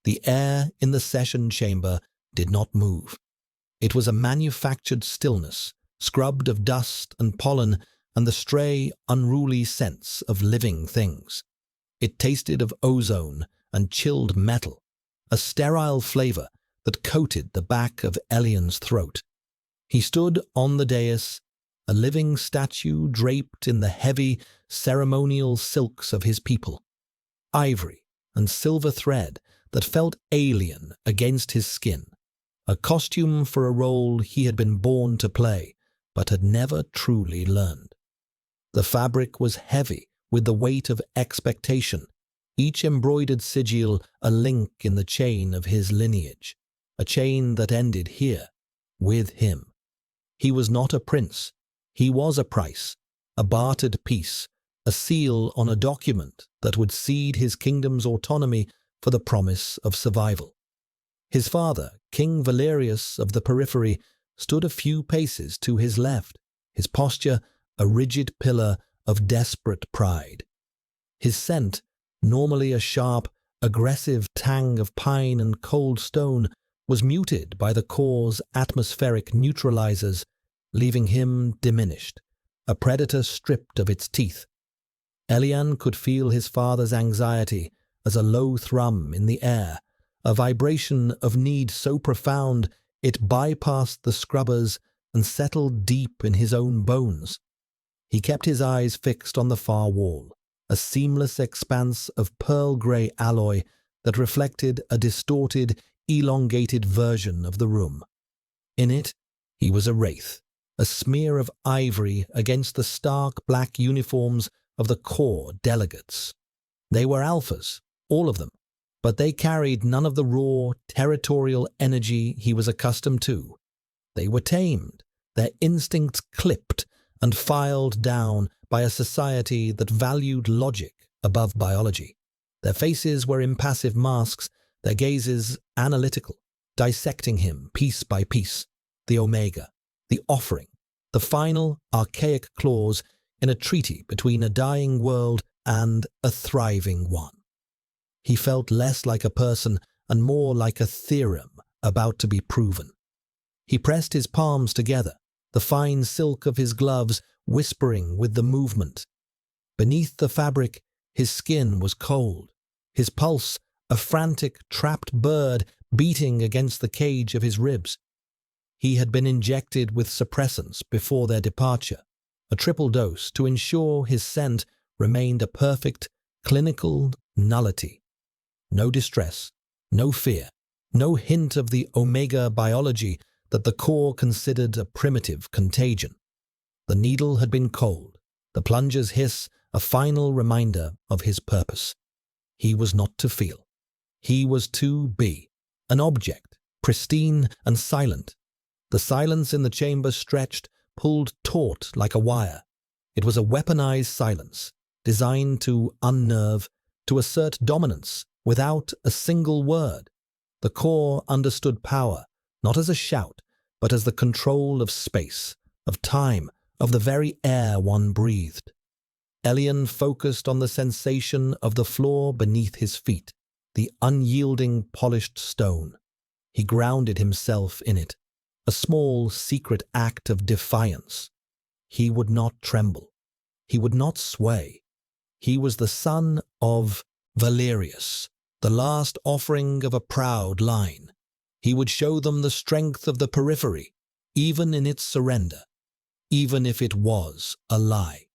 The air in the session chamber did not move. It was a manufactured stillness, scrubbed of dust and pollen and the stray, unruly scents of living things. It tasted of ozone and chilled metal, a sterile flavor that coated the back of Elian's throat. He stood on the dais, a living statue draped in the heavy, ceremonial silks of his people. Ivory and silver thread that felt alien against his skin. A costume for a role he had been born to play, but had never truly learned. The fabric was heavy with the weight of expectation, each embroidered sigil a link in the chain of his lineage, a chain that ended here, with him. He was not a prince. He was a price, a bartered piece, a seal on a document that would cede his kingdom's autonomy for the promise of survival. His father, King Valerius of the Periphery, stood a few paces to his left, his posture a rigid pillar of desperate pride. His scent, normally a sharp, aggressive tang of pine and cold stone, was muted by the core's atmospheric neutralizers, leaving him diminished, a predator stripped of its teeth. Elian could feel his father's anxiety as a low thrum in the air, a vibration of need so profound it bypassed the scrubbers and settled deep in his own bones. He kept his eyes fixed on the far wall, a seamless expanse of pearl-grey alloy that reflected a distorted, elongated version of the room. In it, he was a wraith, a smear of ivory against the stark black uniforms of the core delegates. They were alphas, all of them, but they carried none of the raw, territorial energy he was accustomed to. They were tamed, their instincts clipped and filed down by a society that valued logic above biology. Their faces were impassive masks, their gazes analytical, dissecting him piece by piece, the Omega, the offering, the final archaic clause in a treaty between a dying world and a thriving one. He felt less like a person and more like a theorem about to be proven. He pressed his palms together, the fine silk of his gloves whispering with the movement. Beneath the fabric, his skin was cold, his pulse a frantic, trapped bird beating against the cage of his ribs. He had been injected with suppressants before their departure, a triple dose to ensure his scent remained a perfect, clinical nullity. No distress, no fear, no hint of the Omega biology that the core considered a primitive contagion. The needle had been cold, the plunger's hiss a final reminder of his purpose. He was not to feel. He was to be, an object, pristine and silent. The silence in the chamber stretched, pulled taut like a wire. It was a weaponized silence, designed to unnerve, to assert dominance, without a single word. The core understood power, not as a shout, but as the control of space, of time, of the very air one breathed. Elian focused on the sensation of the floor beneath his feet, the unyielding polished stone. He grounded himself in it, a small secret act of defiance. He would not tremble. He would not sway. He was the son of Valerius, the last offering of a proud line. He would show them the strength of the periphery, even in its surrender, even if it was a lie.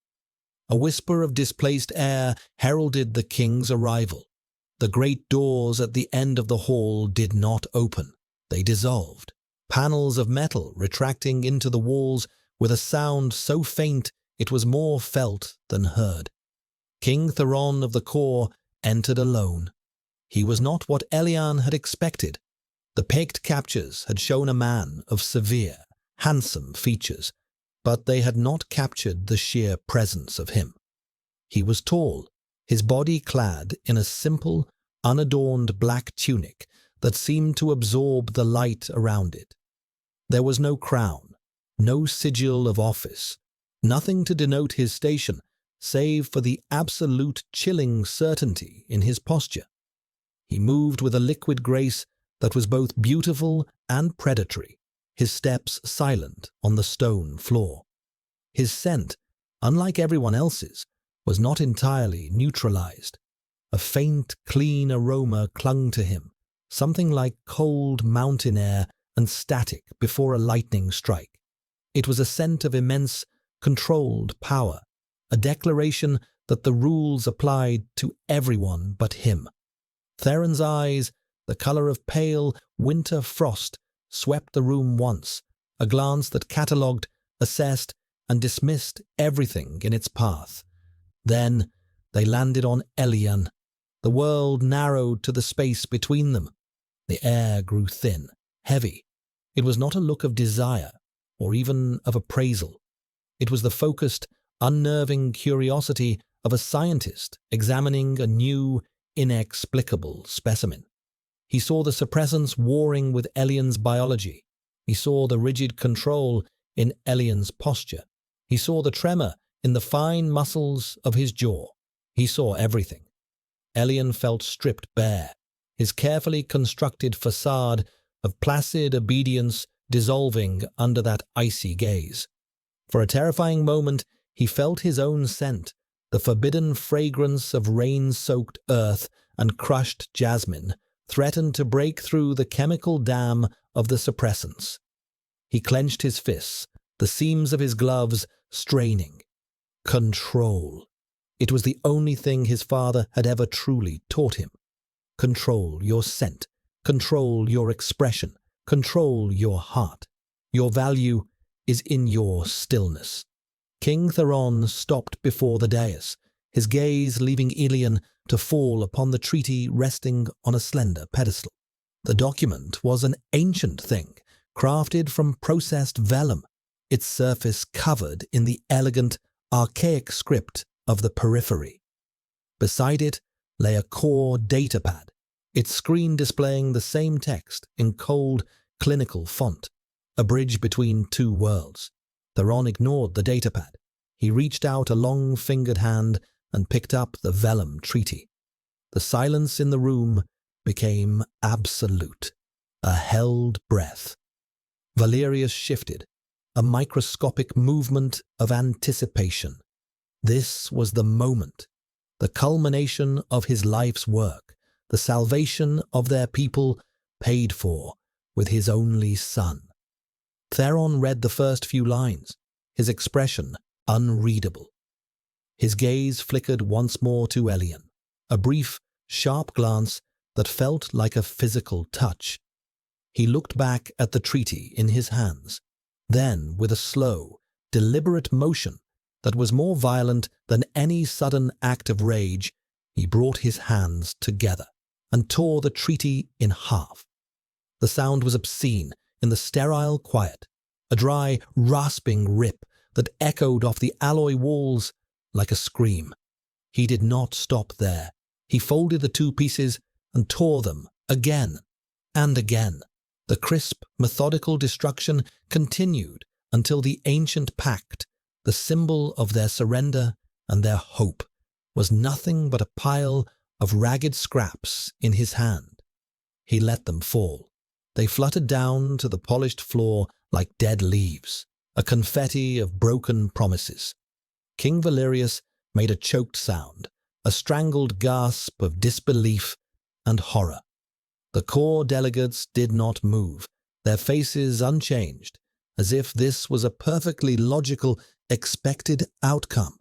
A whisper of displaced air heralded the king's arrival. The great doors at the end of the hall did not open. They dissolved, panels of metal retracting into the walls with a sound so faint it was more felt than heard. King Theron of the core entered alone. He was not what Elian had expected. The picked captures had shown a man of severe, handsome features, but they had not captured the sheer presence of him. He was tall, his body clad in a simple, unadorned black tunic that seemed to absorb the light around it. There was no crown, no sigil of office, nothing to denote his station, save for the absolute chilling certainty in his posture. He moved with a liquid grace that was both beautiful and predatory, his steps silent on the stone floor. His scent, unlike everyone else's, was not entirely neutralized. A faint, clean aroma clung to him, something like cold mountain air and static before a lightning strike. It was a scent of immense, controlled power, a declaration that the rules applied to everyone but him. Theron's eyes, the color of pale winter frost, swept the room once, a glance that catalogued, assessed, and dismissed everything in its path. Then they landed on Elian. The world narrowed to the space between them. The air grew thin, heavy. It was not a look of desire, or even of appraisal. It was the focused, unnerving curiosity of a scientist examining a new, inexplicable specimen. He saw the suppressants warring with Elian's biology. He saw the rigid control in Elian's posture. He saw the tremor in the fine muscles of his jaw. He saw everything. Elian felt stripped bare, his carefully constructed facade of placid obedience dissolving under that icy gaze. For a terrifying moment, he felt his own scent, the forbidden fragrance of rain-soaked earth and crushed jasmine, threatened to break through the chemical dam of the suppressants. He clenched his fists, the seams of his gloves straining. Control. It was the only thing his father had ever truly taught him. Control your scent. Control your expression. Control your heart. Your value is in your stillness. King Theron stopped before the dais, his gaze leaving Elian to fall upon the treaty resting on a slender pedestal. The document was an ancient thing, crafted from processed vellum, its surface covered in the elegant, archaic script of the periphery. Beside it lay a core datapad, its screen displaying the same text in cold, clinical font, a bridge between two worlds. Theron ignored the datapad. He reached out a long-fingered hand and picked up the vellum treaty. The silence in the room became absolute, a held breath. Valerius shifted, a microscopic movement of anticipation. This was the moment, the culmination of his life's work, the salvation of their people paid for with his only son. Theron read the first few lines, his expression unreadable. His gaze flickered once more to Elian, a brief, sharp glance that felt like a physical touch. He looked back at the treaty in his hands. Then, with a slow, deliberate motion that was more violent than any sudden act of rage, he brought his hands together and tore the treaty in half. The sound was obscene in the sterile quiet, a dry, rasping rip that echoed off the alloy walls like a scream. He did not stop there. He folded the two pieces and tore them again and again. The crisp, methodical destruction continued until the ancient pact, the symbol of their surrender and their hope, was nothing but a pile of ragged scraps in his hand. He let them fall. They fluttered down to the polished floor like dead leaves, a confetti of broken promises. King Valerius made a choked sound, a strangled gasp of disbelief and horror. The core delegates did not move, their faces unchanged, as if this was a perfectly logical, expected outcome.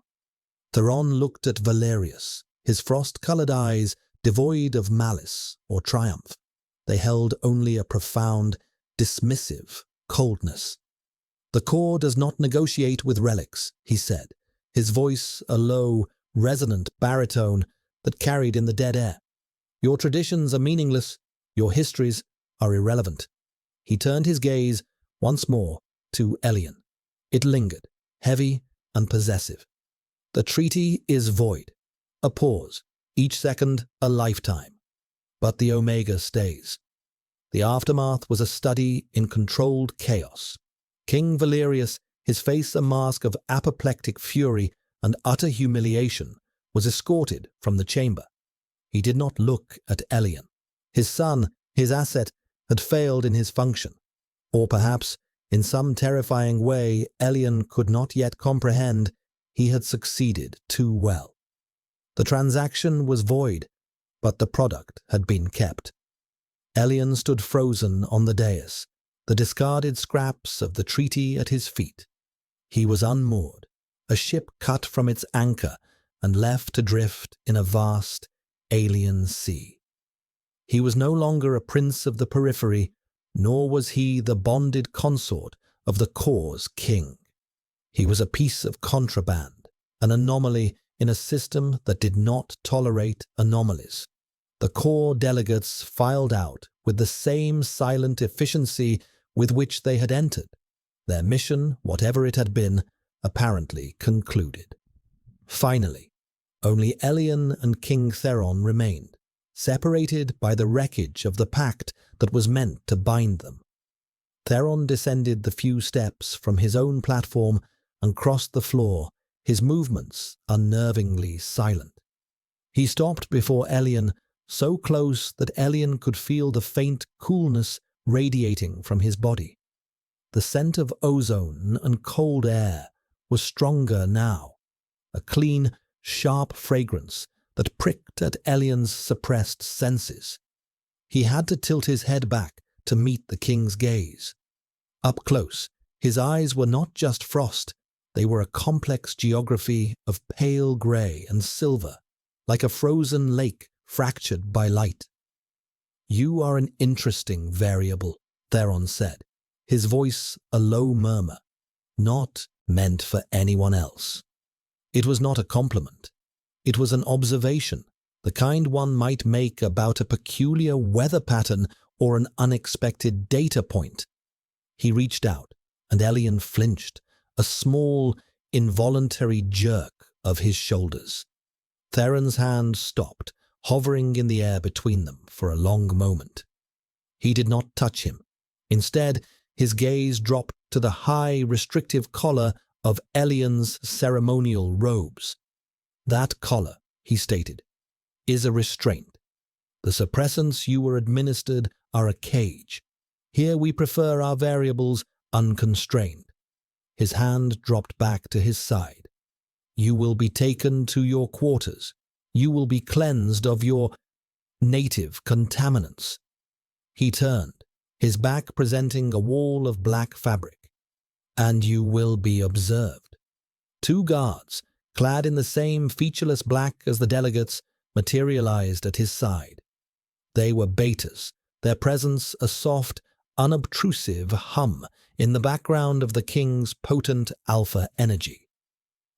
Theron looked at Valerius, his frost-colored eyes devoid of malice or triumph. They held only a profound, dismissive coldness. "The core does not negotiate with relics," he said, his voice a low, resonant baritone that carried in the dead air. "Your traditions are meaningless. Your histories are irrelevant." He turned his gaze once more to Elian. It lingered, heavy and possessive. "The treaty is void." A pause, each second a lifetime. But the Omega stays. The aftermath was a study in controlled chaos. King Valerius, his face a mask of apoplectic fury and utter humiliation, was escorted from the chamber. He did not look at Elian. His son, his asset, had failed in his function. Or perhaps, in some terrifying way Elian could not yet comprehend, he had succeeded too well. The transaction was void, but the product had been kept. Elian stood frozen on the dais, the discarded scraps of the treaty at his feet. He was unmoored, a ship cut from its anchor and left to drift in a vast, alien sea. He was no longer a prince of the periphery, nor was he the bonded consort of the core's king. He was a piece of contraband, an anomaly in a system that did not tolerate anomalies. The core delegates filed out with the same silent efficiency with which they had entered. Their mission, whatever it had been, apparently concluded. Finally, only Elian and King Theron remained, separated by the wreckage of the pact that was meant to bind them. Theron descended the few steps from his own platform and crossed the floor, his movements unnervingly silent. He stopped before Elian, so close that Elian could feel the faint coolness radiating from his body. The scent of ozone and cold air was stronger now, a clean, sharp fragrance that pricked at Elian's suppressed senses. He had to tilt his head back to meet the king's gaze. Up close, his eyes were not just frost, they were a complex geography of pale grey and silver, like a frozen lake fractured by light. "You are an interesting variable," Theron said, his voice a low murmur, not meant for anyone else. It was not a compliment. It was an observation, the kind one might make about a peculiar weather pattern or an unexpected data point. He reached out, and Elian flinched, a small, involuntary jerk of his shoulders. Theron's hand stopped, hovering in the air between them for a long moment. He did not touch him. Instead, his gaze dropped to the high, restrictive collar of Elian's ceremonial robes. "That collar," he stated, "is a restraint. The suppressants you were administered are a cage. Here we prefer our variables unconstrained." His hand dropped back to his side. "You will be taken to your quarters. You will be cleansed of your native contaminants." He turned, his back presenting a wall of black fabric. "And you will be observed." Two guards, clad in the same featureless black as the delegates, materialized at his side. They were betas, their presence a soft, unobtrusive hum in the background of the king's potent alpha energy.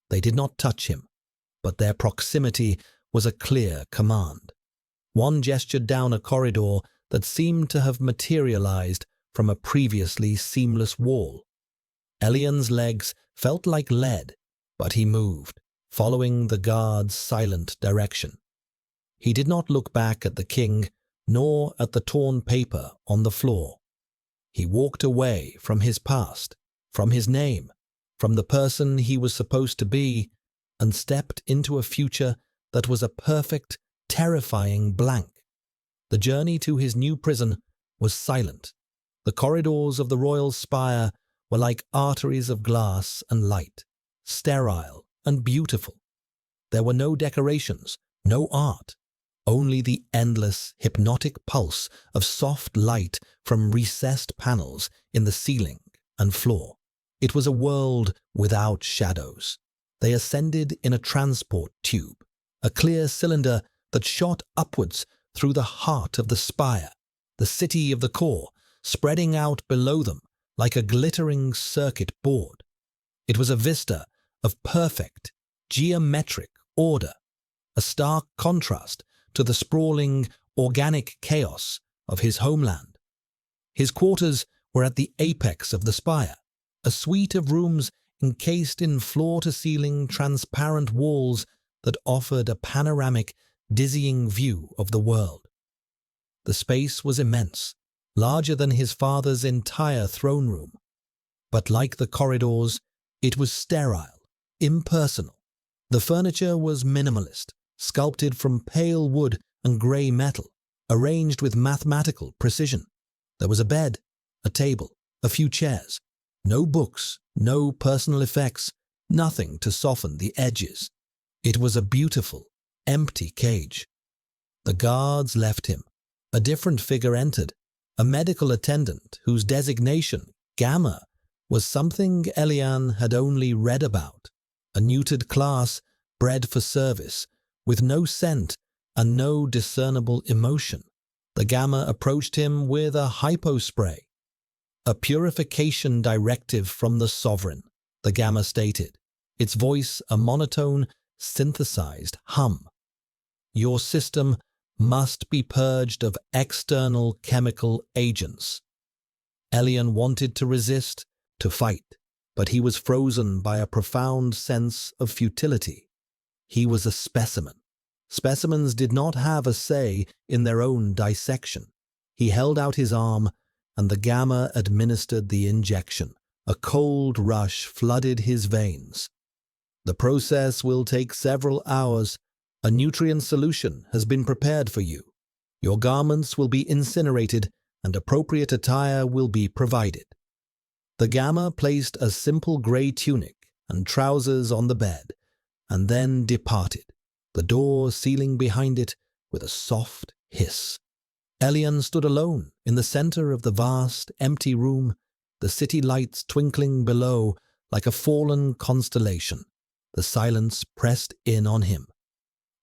They did not touch him, but their proximity was a clear command. One gestured down a corridor that seemed to have materialized from a previously seamless wall. Elian's legs felt like lead, but he moved, following the guard's silent direction. He did not look back at the king, nor at the torn paper on the floor. He walked away from his past, from his name, from the person he was supposed to be, and stepped into a future that was a perfect, terrifying blank. The journey to his new prison was silent. The corridors of the royal spire were like arteries of glass and light, sterile and beautiful. There were no decorations, no art, only the endless, hypnotic pulse of soft light from recessed panels in the ceiling and floor. It was a world without shadows. They ascended in a transport tube, a clear cylinder that shot upwards through the heart of the spire, the city of the core, spreading out below them like a glittering circuit board. It was a vista of perfect, geometric order, a stark contrast to the sprawling, organic chaos of his homeland. His quarters were at the apex of the spire, a suite of rooms encased in floor-to-ceiling transparent walls that offered a panoramic, dizzying view of the world. The space was immense, larger than his father's entire throne room. But like the corridors, it was sterile, impersonal. The furniture was minimalist, sculpted from pale wood and grey metal, arranged with mathematical precision. There was a bed, a table, a few chairs. No books, no personal effects, nothing to soften the edges. It was a beautiful, empty cage. The guards left him. A different figure entered, a medical attendant whose designation, Gamma, was something Elian had only read about. A neutered class, bred for service, with no scent and no discernible emotion. The Gamma approached him with a hypospray. A purification directive from the sovereign, the Gamma stated, its voice a monotone, synthesized hum. Your system must be purged of external chemical agents. Elian wanted to resist, to fight, but he was frozen by a profound sense of futility. He was a specimen. Specimens did not have a say in their own dissection. He held out his arm, and the Gamma administered the injection. A cold rush flooded his veins. The process will take several hours. A nutrient solution has been prepared for you. Your garments will be incinerated, and appropriate attire will be provided. The Gamma placed a simple grey tunic and trousers on the bed, and then departed, the door sealing behind it with a soft hiss. Elian stood alone in the center of the vast, empty room, the city lights twinkling below like a fallen constellation. The silence pressed in on him.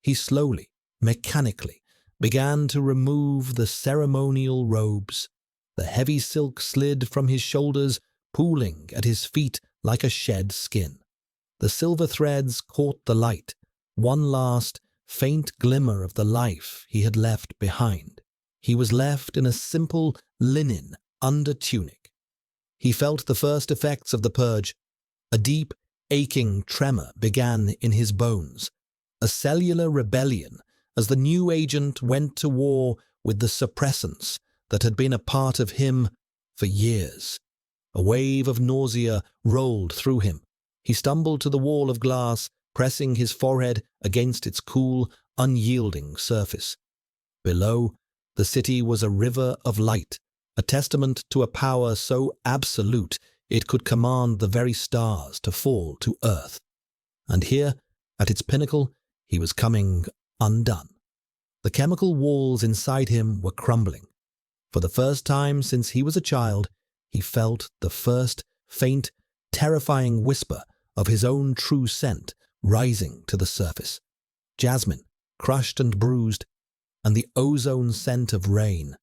He slowly, mechanically, began to remove the ceremonial robes. The heavy silk slid from his shoulders, pooling at his feet like a shed skin. The silver threads caught the light, one last, faint glimmer of the life he had left behind. He was left in a simple linen under-tunic. He felt the first effects of the purge. A deep, aching tremor began in his bones, a cellular rebellion as the new agent went to war with the suppressants that had been a part of him for years. A wave of nausea rolled through him. He stumbled to the wall of glass, pressing his forehead against its cool, unyielding surface. Below, the city was a river of light, a testament to a power so absolute it could command the very stars to fall to earth. And here, at its pinnacle, he was coming undone. The chemical walls inside him were crumbling. For the first time since he was a child, he felt the first faint, terrifying whisper of his own true scent rising to the surface. Jasmine, crushed and bruised, and the ozone scent of rain,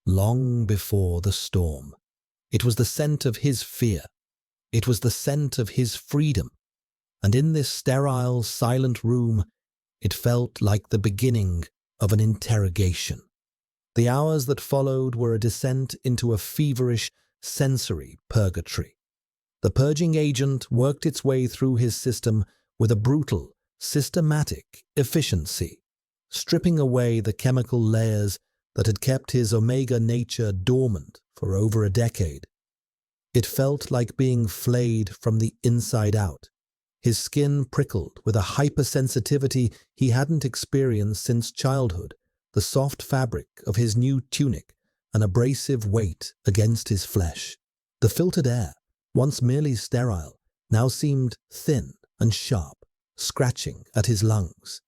long before the storm. It was the scent of his fear. It was the scent of his freedom. And in this sterile, silent room, it felt like the beginning of an interrogation. The hours that followed were a descent into a feverish, sensory purgatory. The purging agent worked its way through his system with a brutal, systematic efficiency, stripping away the chemical layers that had kept his Omega nature dormant for over a decade. It felt like being flayed from the inside out. His skin prickled with a hypersensitivity he hadn't experienced since childhood, the soft fabric of his new tunic an abrasive weight against his flesh. The filtered air, once merely sterile, now seemed thin and sharp, scratching at his lungs.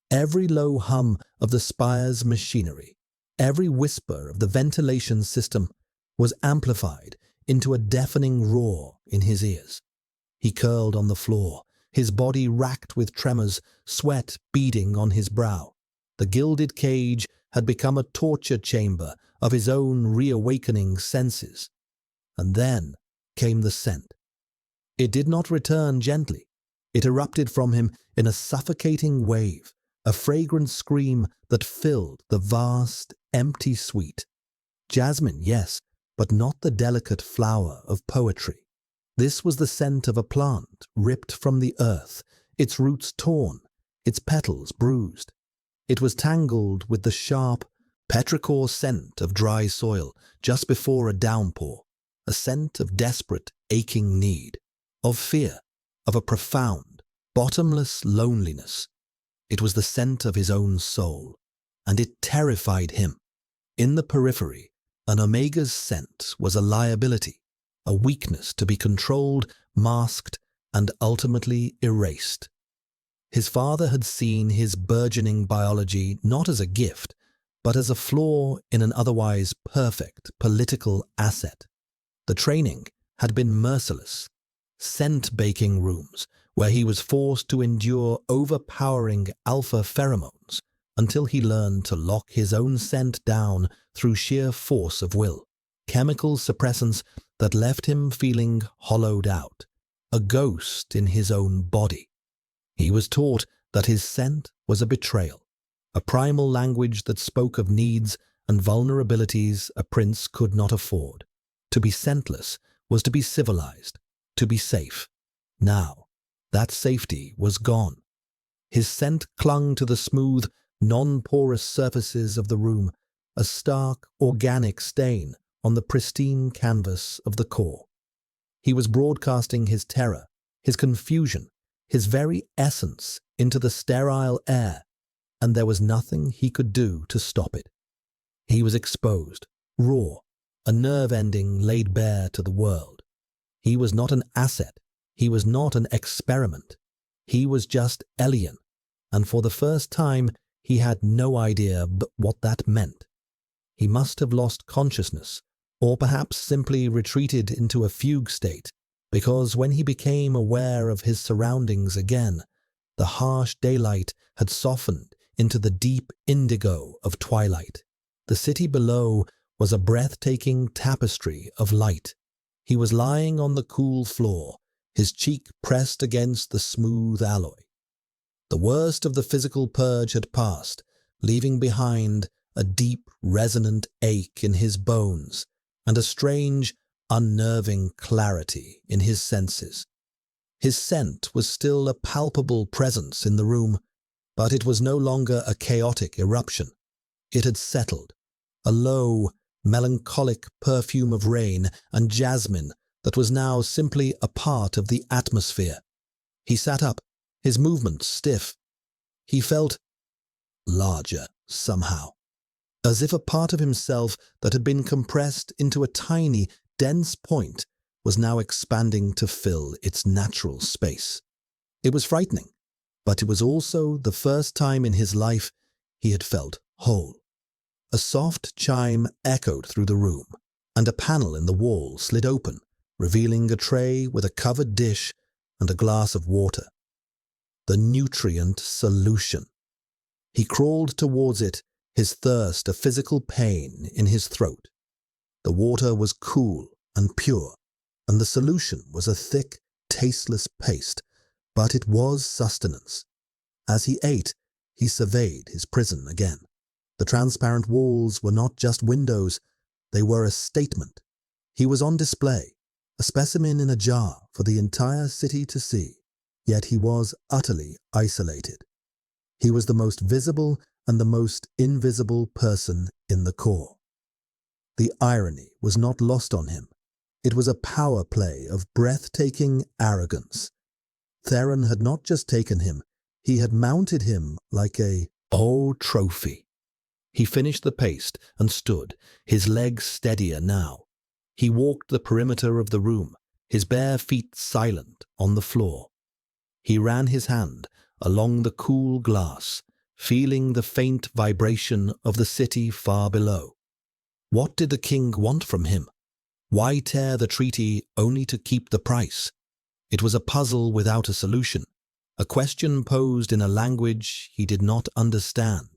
Every low hum of the spire's machinery, every whisper of the ventilation system was amplified into a deafening roar in his ears. He curled on the floor, his body racked with tremors, sweat beading on his brow. The gilded cage had become a torture chamber of his own reawakening senses. And then came the scent. It did not return gently. It erupted from him in a suffocating wave, a fragrant scream that filled the vast, empty suite. Jasmine, yes, but not the delicate flower of poetry. This was the scent of a plant ripped from the earth, its roots torn, its petals bruised. It was tangled with the sharp, petrichor scent of dry soil just before a downpour, a scent of desperate, aching need, of fear, of a profound, bottomless loneliness. It was the scent of his own soul, and it terrified him. In the periphery, an Omega's scent was a liability, a weakness to be controlled, masked, and ultimately erased. His father had seen his burgeoning biology not as a gift, but as a flaw in an otherwise perfect political asset. The training had been merciless. Scent-baking rooms, where he was forced to endure overpowering alpha pheromones until he learned to lock his own scent down through sheer force of will. Chemical suppressants that left him feeling hollowed out, a ghost in his own body. He was taught that his scent was a betrayal, a primal language that spoke of needs and vulnerabilities a prince could not afford. To be scentless was to be civilized, to be safe. Now, that safety was gone. His scent clung to the smooth, non-porous surfaces of the room, a stark, organic stain on the pristine canvas of the core. He was broadcasting his terror, his confusion, his very essence into the sterile air, and there was nothing he could do to stop it. He was exposed, raw, a nerve ending laid bare to the world. He was not an asset. He was not an experiment. He was just alien, and for the first time he had no idea what that meant. He must have lost consciousness, or perhaps simply retreated into a fugue state, because when he became aware of his surroundings again, the harsh daylight had softened into the deep indigo of twilight. The city below was a breathtaking tapestry of light. He was lying on the cool floor, his cheek pressed against the smooth alloy. The worst of the physical purge had passed, leaving behind a deep, resonant ache in his bones and a strange, unnerving clarity in his senses. His scent was still a palpable presence in the room, but it was no longer a chaotic eruption. It had settled, a low, melancholic perfume of rain and jasmine that was now simply a part of the atmosphere. He sat up, his movements stiff. He felt larger somehow, as if a part of himself that had been compressed into a tiny, dense point was now expanding to fill its natural space. It was frightening, but it was also the first time in his life he had felt whole. A soft chime echoed through the room, and a panel in the wall slid open, revealing a tray with a covered dish and a glass of water. The nutrient solution. He crawled towards it, his thirst a physical pain in his throat. The water was cool and pure, and the solution was a thick, tasteless paste, but it was sustenance. As he ate, he surveyed his prison again. The transparent walls were not just windows, they were a statement. He was on display, a specimen in a jar for the entire city to see, yet he was utterly isolated. He was the most visible and the most invisible person in the core. The irony was not lost on him. It was a power play of breathtaking arrogance. Theron had not just taken him, he had mounted him like a trophy. He finished the paste and stood, his legs steadier now. He walked the perimeter of the room, his bare feet silent on the floor. He ran his hand along the cool glass, feeling the faint vibration of the city far below. What did the king want from him? Why tear the treaty only to keep the price? It was a puzzle without a solution, a question posed in a language he did not understand.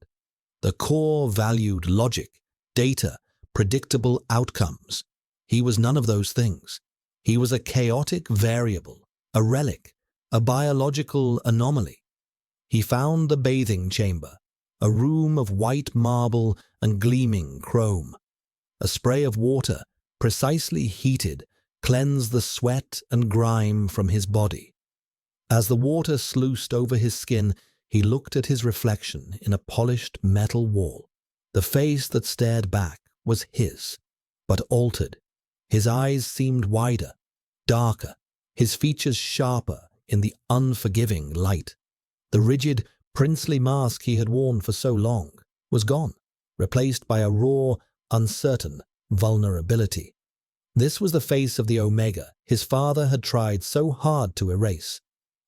The core valued logic, data, predictable outcomes. He was none of those things. He was a chaotic variable, a relic, a biological anomaly. He found the bathing chamber, a room of white marble and gleaming chrome. A spray of water, precisely heated, cleansed the sweat and grime from his body. As the water sluiced over his skin, he looked at his reflection in a polished metal wall. The face that stared back was his, but altered. His eyes seemed wider, darker, his features sharper in the unforgiving light. The rigid, princely mask he had worn for so long was gone. replaced by a raw, uncertain vulnerability. This was the face of the Omega his father had tried so hard to erase.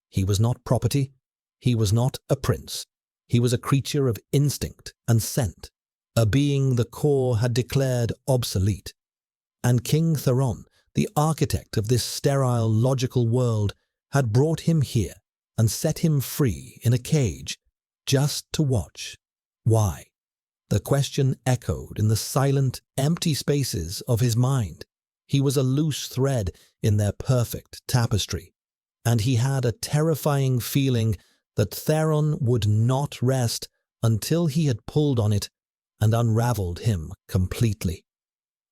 He was not property. He was not a prince. He was a creature of instinct and scent, a being the core had declared obsolete. And King Theron, the architect of this sterile, logical world, had brought him here and set him free in a cage, just to watch. Why? The question echoed in the silent, empty spaces of his mind. He was a loose thread in their perfect tapestry, and he had a terrifying feeling that Theron would not rest until he had pulled on it and unraveled him completely.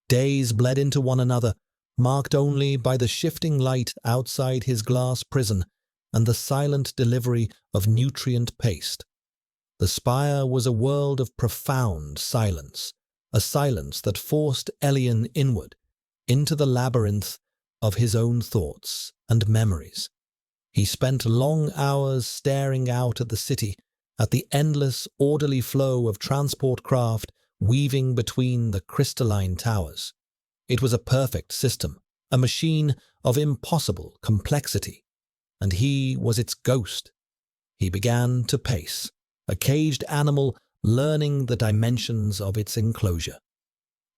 Days bled into one another, marked only by the shifting light outside his glass prison and the silent delivery of nutrient paste. The spire was a world of profound silence, a silence that forced Elian inward, into the labyrinth of his own thoughts and memories. He spent long hours staring out at the city, at the endless, orderly flow of transport craft weaving between the crystalline towers. It was a perfect system, a machine of impossible complexity, and he was its ghost. He began to pace, a caged animal learning the dimensions of its enclosure.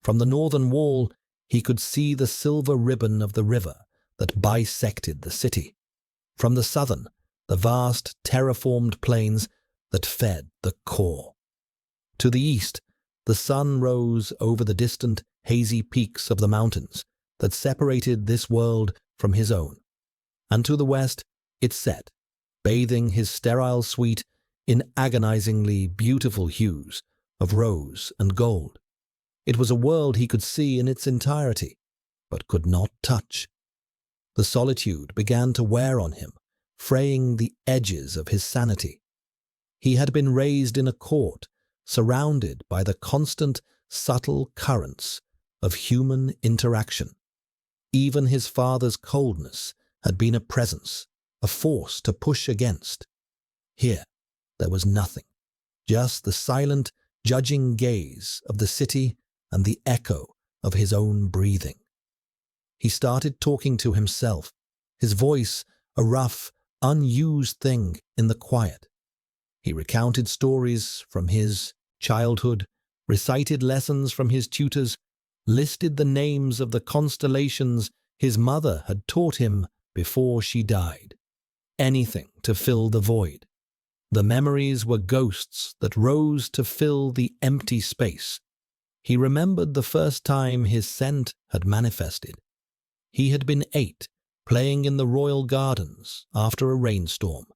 From the northern wall, he could see the silver ribbon of the river that bisected the city. From the southern, the vast terraformed plains that fed the core. To the east, the sun rose over the distant, hazy peaks of the mountains that separated this world from his own. And to the west, it set, bathing his sterile suite in agonizingly beautiful hues of rose and gold. It was a world he could see in its entirety, but could not touch. The solitude began to wear on him, fraying the edges of his sanity. He had been raised in a court, surrounded by the constant, subtle currents of human interaction. Even his father's coldness had been a presence, a force to push against. Here, there was nothing, just the silent, judging gaze of the city and the echo of his own breathing. He started talking to himself, his voice a rough, unused thing in the quiet. He recounted stories from his childhood, recited lessons from his tutors, listed the names of the constellations his mother had taught him before she died. Anything to fill the void. The memories were ghosts that rose to fill the empty space. He remembered the first time his scent had manifested. He had been 8, playing in the royal gardens after a rainstorm.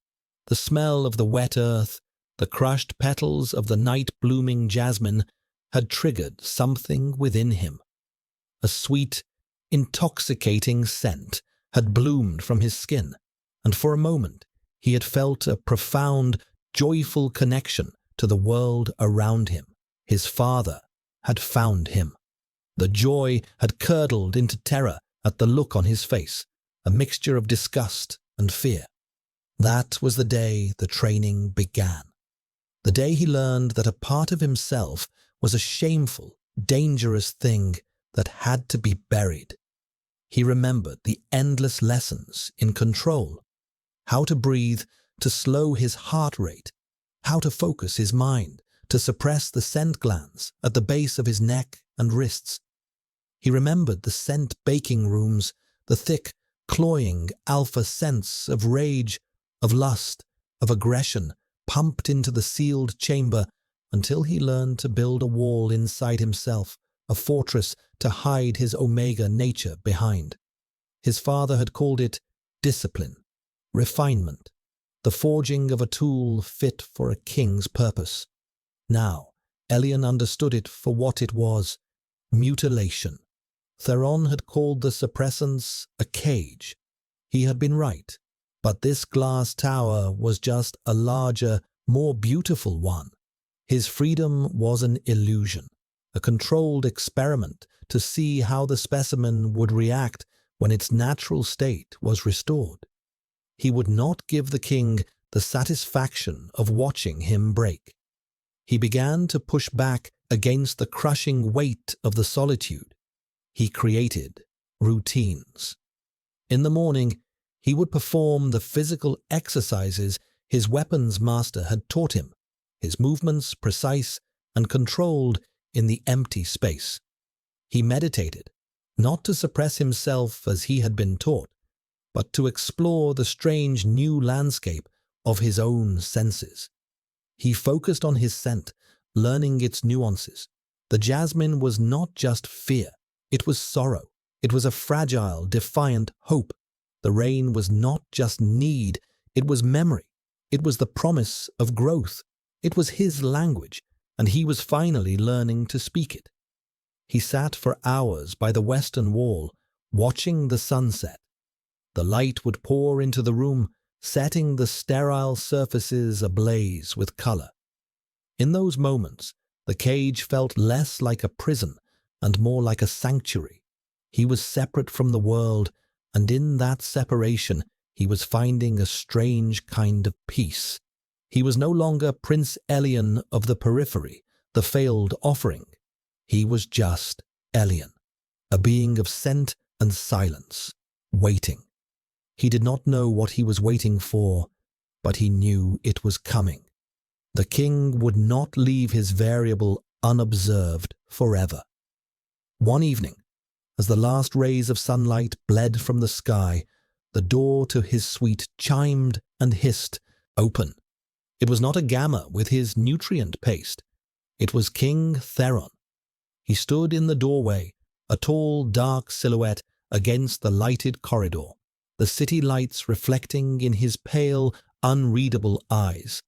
The smell of the wet earth, the crushed petals of the night-blooming jasmine had triggered something within him. A sweet, intoxicating scent had bloomed from his skin, and for a moment he had felt a profound, joyful connection to the world around him. His father had found him. The joy had curdled into terror at the look on his face, a mixture of disgust and fear. That was the day the training began. The day he learned that a part of himself was a shameful, dangerous thing that had to be buried. He remembered the endless lessons in control, how to breathe, to slow his heart rate, how to focus his mind, to suppress the scent glands at the base of his neck and wrists. He remembered the scent baking rooms, the thick, cloying alpha scents of rage, of lust, of aggression, pumped into the sealed chamber until he learned to build a wall inside himself, a fortress to hide his Omega nature behind. His father had called it discipline, refinement, the forging of a tool fit for a king's purpose. Now, Elian understood it for what it was, mutilation. Theron had called the suppressants a cage. He had been right, but this glass tower was just a larger, more beautiful one. His freedom was an illusion, a controlled experiment to see how the specimen would react when its natural state was restored. He would not give the king the satisfaction of watching him break. He began to push back against the crushing weight of the solitude, he created routines. In the morning, he would perform the physical exercises his weapons master had taught him, his movements precise and controlled in the empty space. He meditated, not to suppress himself as he had been taught, but to explore the strange new landscape of his own senses. He focused on his scent, learning its nuances. The jasmine was not just fear, it was sorrow. It was a fragile, defiant hope. The rain was not just need, it was memory. It was the promise of growth. It was his language, and he was finally learning to speak it. He sat for hours by the western wall, watching the sunset. The light would pour into the room, setting the sterile surfaces ablaze with color. In those moments, the cage felt less like a prison and more like a sanctuary. He was separate from the world, and in that separation, he was finding a strange kind of peace. He was no longer Prince Elian of the periphery, the failed offering. He was just Elian, a being of scent and silence, waiting. He did not know what he was waiting for, but he knew it was coming. The king would not leave his variable unobserved forever. One evening, as the last rays of sunlight bled from the sky, the door to his suite chimed and hissed open. It was not a gamma with his nutrient paste. It was King Theron. He stood in the doorway, a tall, dark silhouette against the lighted corridor, the city lights reflecting in his pale, unreadable eyes.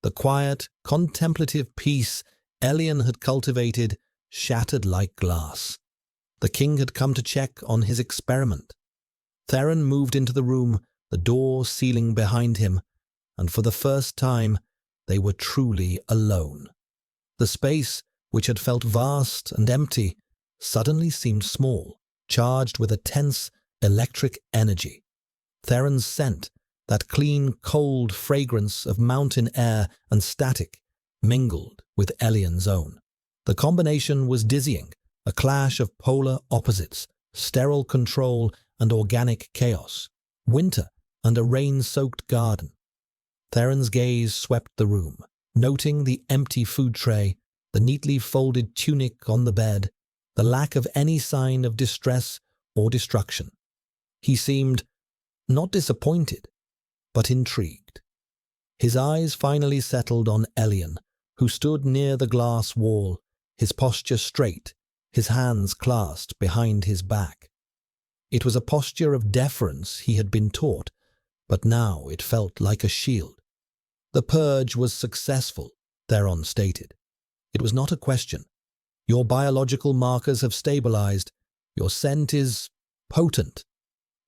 The quiet, contemplative peace Elian had cultivated shattered like glass. The king had come to check on his experiment. Theron moved into the room, the door sealing behind him, and for the first time they were truly alone. The space, which had felt vast and empty, suddenly seemed small, charged with a tense, electric energy. Theron's scent, that clean, cold fragrance of mountain air and static, mingled with Elian's own. The combination was dizzying, a clash of polar opposites, sterile control and organic chaos, winter and a rain-soaked garden. Theron's gaze swept the room, noting the empty food tray, the neatly folded tunic on the bed, the lack of any sign of distress or destruction. He seemed not disappointed, but intrigued. His eyes finally settled on Elian, who stood near the glass wall, his posture straight, his hands clasped behind his back. It was a posture of deference he had been taught, but now it felt like a shield. The purge was successful, Theron stated. It was not a question. Your biological markers have stabilized. Your scent is potent.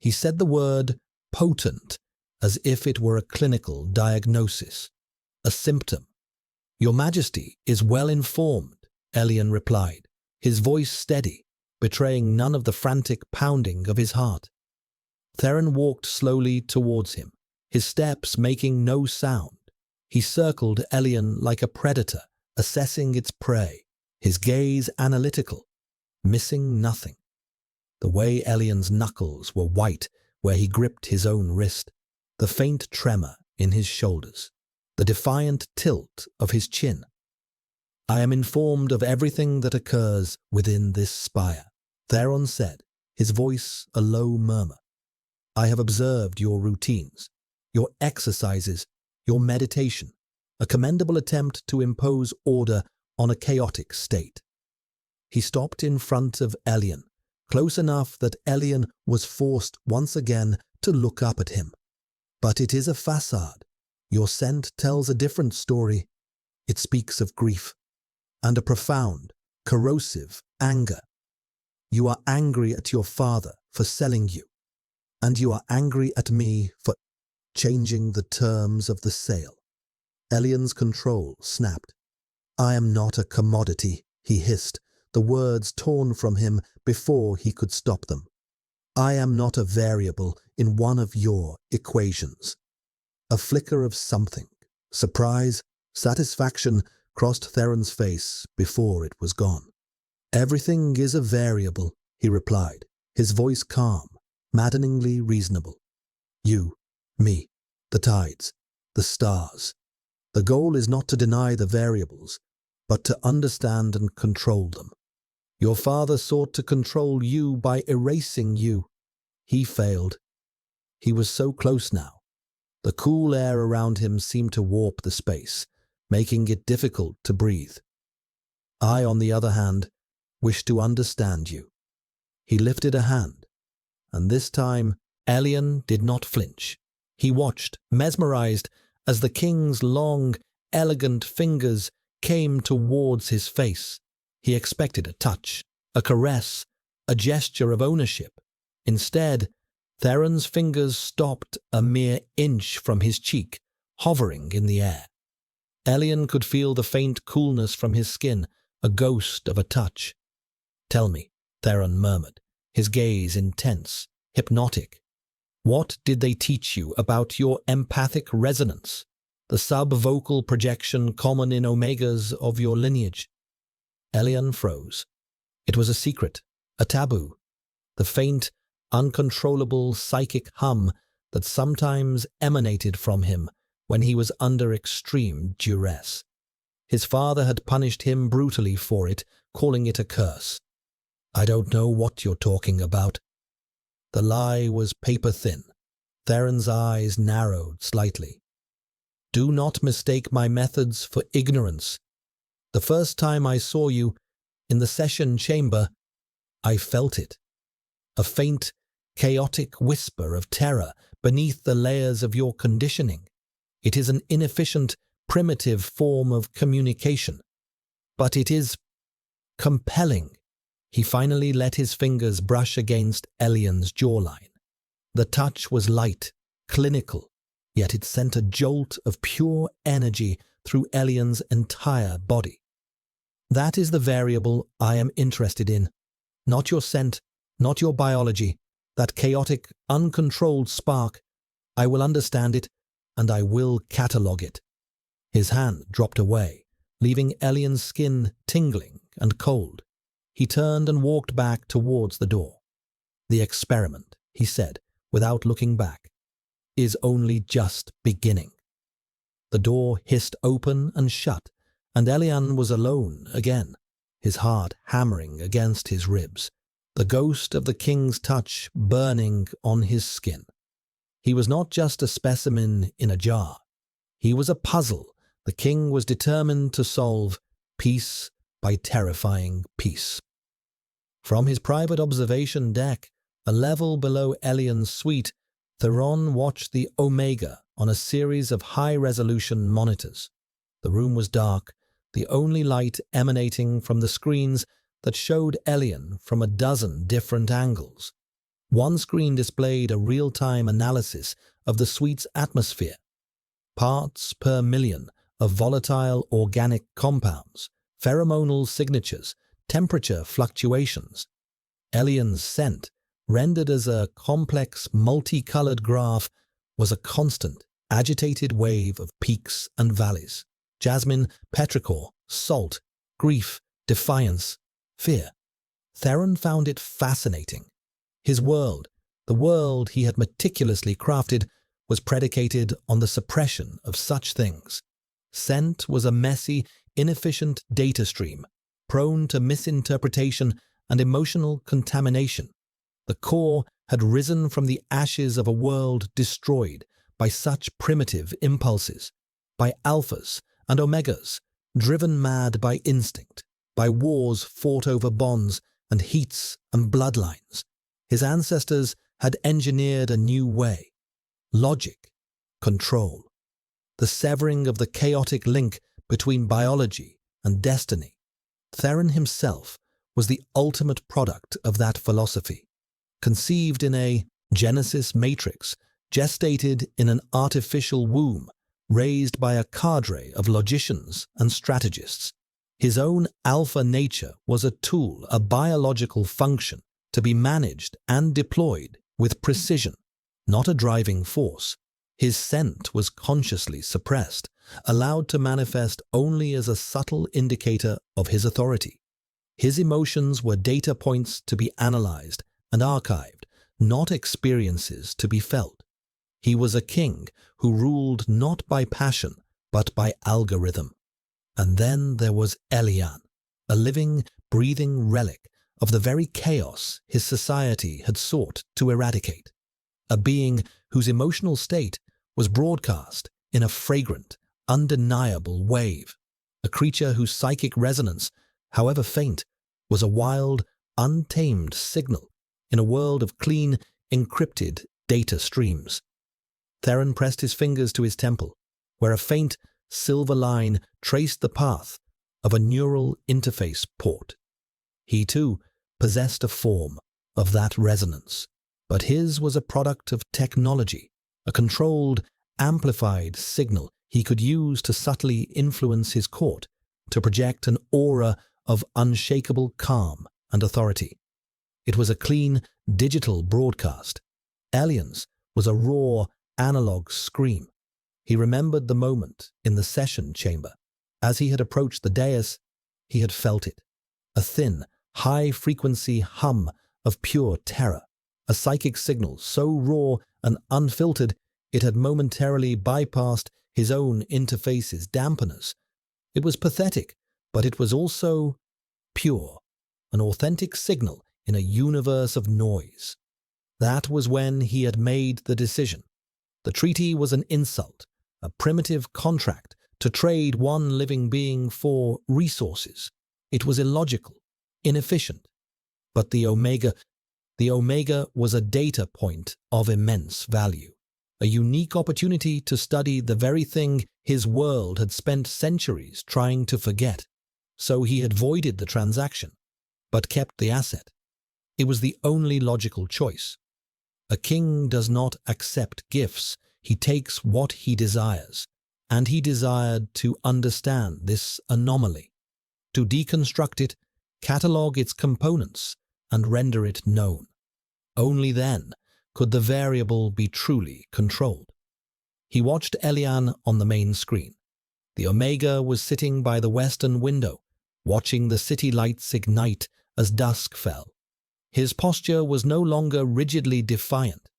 He said the word potent as if it were a clinical diagnosis, a symptom. Your Majesty is well informed, Elian replied, his voice steady, betraying none of the frantic pounding of his heart. Theron walked slowly towards him, his steps making no sound. He circled Elian like a predator, assessing its prey, his gaze analytical, missing nothing. The way Elian's knuckles were white where he gripped his own wrist, the faint tremor in his shoulders, the defiant tilt of his chin. I am informed of everything that occurs within this spire, Theron said, his voice a low murmur. I have observed your routines, your exercises, your meditation, a commendable attempt to impose order on a chaotic state. He stopped in front of Elian, close enough that Elian was forced once again to look up at him. But it is a facade. Your scent tells a different story. It speaks of grief and a profound, corrosive anger. You are angry at your father for selling you, and you are angry at me for changing the terms of the sale. Elian's control snapped. I am not a commodity, he hissed, the words torn from him before he could stop them. I am not a variable in one of your equations. A flicker of something, surprise, satisfaction, crossed Theron's face before it was gone. "Everything is a variable," he replied, his voice calm, maddeningly reasonable. "You, me, the tides, the stars. The goal is not to deny the variables, but to understand and control them. Your father sought to control you by erasing you. He failed. He was so close now. The cool air around him seemed to warp the space, making it difficult to breathe. I, on the other hand, wish to understand you." He lifted a hand, and this time Elian did not flinch. He watched, mesmerized, as the king's long, elegant fingers came towards his face. He expected a touch, a caress, a gesture of ownership. Instead, Theron's fingers stopped a mere inch from his cheek, hovering in the air. Elian could feel the faint coolness from his skin, a ghost of a touch. "Tell me," Theron murmured, his gaze intense, hypnotic. "What did they teach you about your empathic resonance, the sub-vocal projection common in Omegas of your lineage?" Elian froze. It was a secret, a taboo. The faint, uncontrollable psychic hum that sometimes emanated from him when he was under extreme duress. His father had punished him brutally for it, calling it a curse. "I don't know what you're talking about." The lie was paper-thin. Theron's eyes narrowed slightly. "Do not mistake my methods for ignorance. The first time I saw you, in the session chamber, I felt it. A faint, chaotic whisper of terror beneath the layers of your conditioning. It is an inefficient, primitive form of communication. But it is compelling." He finally let his fingers brush against Elian's jawline. The touch was light, clinical, yet it sent a jolt of pure energy through Elian's entire body. "That is the variable I am interested in. Not your scent, not your biology, that chaotic, uncontrolled spark. I will understand it, and I will catalogue it." His hand dropped away, leaving Elian's skin tingling and cold. He turned and walked back towards the door. "The experiment," he said, without looking back, "is only just beginning." The door hissed open and shut, and Elian was alone again, his heart hammering against his ribs, the ghost of the king's touch burning on his skin. He was not just a specimen in a jar. He was a puzzle the king was determined to solve, piece by terrifying piece. From his private observation deck, a level below Elian's suite, Theron watched the Omega on a series of high-resolution monitors. The room was dark, the only light emanating from the screens that showed Elian from a dozen different angles. One screen displayed a real-time analysis of the suite's atmosphere. Parts per million of volatile organic compounds, pheromonal signatures, temperature fluctuations. Elian's scent, rendered as a complex, multicolored graph, was a constant, agitated wave of peaks and valleys. Jasmine, petrichor, salt, grief, defiance, fear. Theron found it fascinating. His world, the world he had meticulously crafted, was predicated on the suppression of such things. Scent was a messy, inefficient data stream, prone to misinterpretation and emotional contamination. The core had risen from the ashes of a world destroyed by such primitive impulses, by alphas and omegas, driven mad by instinct, by wars fought over bonds and heats and bloodlines. His ancestors had engineered a new way. Logic, control, the severing of the chaotic link between biology and destiny. Theron himself was the ultimate product of that philosophy, conceived in a Genesis matrix, gestated in an artificial womb, raised by a cadre of logicians and strategists. His own alpha nature was a tool, a biological function, to be managed and deployed with precision, not a driving force. His scent was consciously suppressed, allowed to manifest only as a subtle indicator of his authority. His emotions were data points to be analyzed and archived, not experiences to be felt. He was a king who ruled not by passion, but by algorithm. And then there was Elian, a living, breathing relic of the very chaos his society had sought to eradicate. A being whose emotional state was broadcast in a fragrant, undeniable wave. A creature whose psychic resonance, however faint, was a wild, untamed signal in a world of clean, encrypted data streams. Theron pressed his fingers to his temple, where a faint, silver line traced the path of a neural interface port. He, too, possessed a form of that resonance, but his was a product of technology, a controlled, amplified signal he could use to subtly influence his court, to project an aura of unshakable calm and authority. It was a clean, digital broadcast. Elian's was a raw, analog scream. He remembered the moment in the session chamber. As he had approached the dais, he had felt it. A thin, high-frequency hum of pure terror. A psychic signal so raw and unfiltered it had momentarily bypassed his own interface's dampeners. It was pathetic, but it was also pure, an authentic signal in a universe of noise. That was when he had made the decision. The treaty was an insult, a primitive contract to trade one living being for resources. It was illogical, inefficient. But the Omega was a data point of immense value, a unique opportunity to study the very thing his world had spent centuries trying to forget. So he had voided the transaction, but kept the asset. It was the only logical choice. A king does not accept gifts, he takes what he desires, and he desired to understand this anomaly, to deconstruct it, catalogue its components, and render it known. Only then could the variable be truly controlled. He watched Elian on the main screen. The Omega was sitting by the western window, watching the city lights ignite as dusk fell. His posture was no longer rigidly defiant,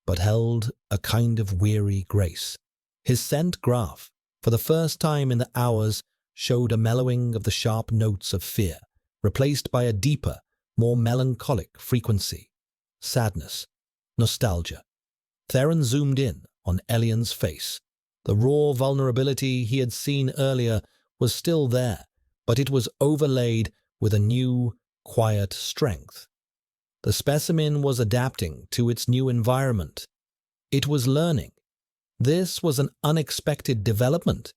but held a kind of weary grace. His scent graph, for the first time in the hours, showed a mellowing of the sharp notes of fear, replaced by a deeper, more melancholic frequency. Sadness, nostalgia. Theron zoomed in on Elian's face. The raw vulnerability he had seen earlier was still there, but it was overlaid with a new, quiet strength. The specimen was adapting to its new environment. It was learning. This was an unexpected development.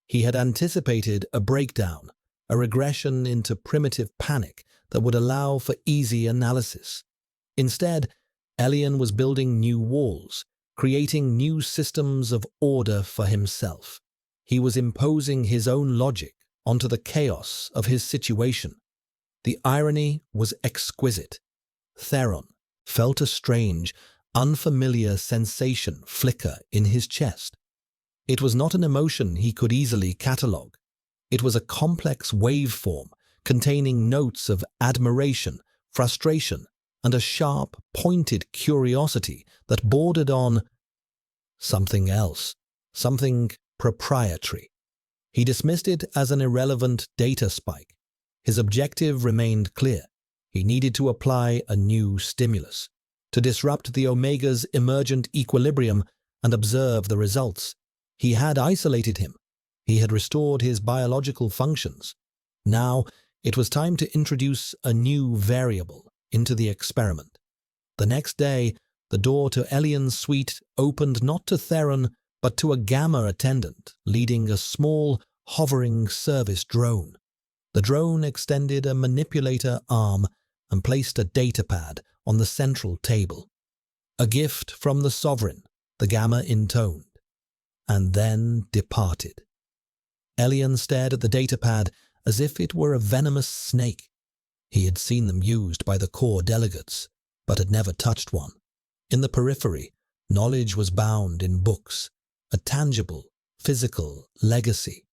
He had anticipated a breakdown, a regression into primitive panic that would allow for easy analysis. Instead, Elian was building new walls, creating new systems of order for himself. He was imposing his own logic onto the chaos of his situation. The irony was exquisite. Theron felt a strange, unfamiliar sensation flicker in his chest. It was not an emotion he could easily catalogue. It was a complex waveform containing notes of admiration, frustration, and a sharp, pointed curiosity that bordered on something else, something proprietary. He dismissed it as an irrelevant data spike. His objective remained clear. He needed to apply a new stimulus, to disrupt the Omega's emergent equilibrium and observe the results. He had isolated him. He had restored his biological functions. Now it was time to introduce a new variable into the experiment. The next day, the door to Elian's suite opened not to Theron, but to a Gamma attendant leading a small, hovering service drone. The drone extended a manipulator arm and placed a datapad on the central table. A gift from the sovereign, the Gamma intoned, and then departed. Elian stared at the datapad as if it were a venomous snake. He had seen them used by the core delegates, but had never touched one. In the periphery, Knowledge was bound in books, a tangible, physical legacy.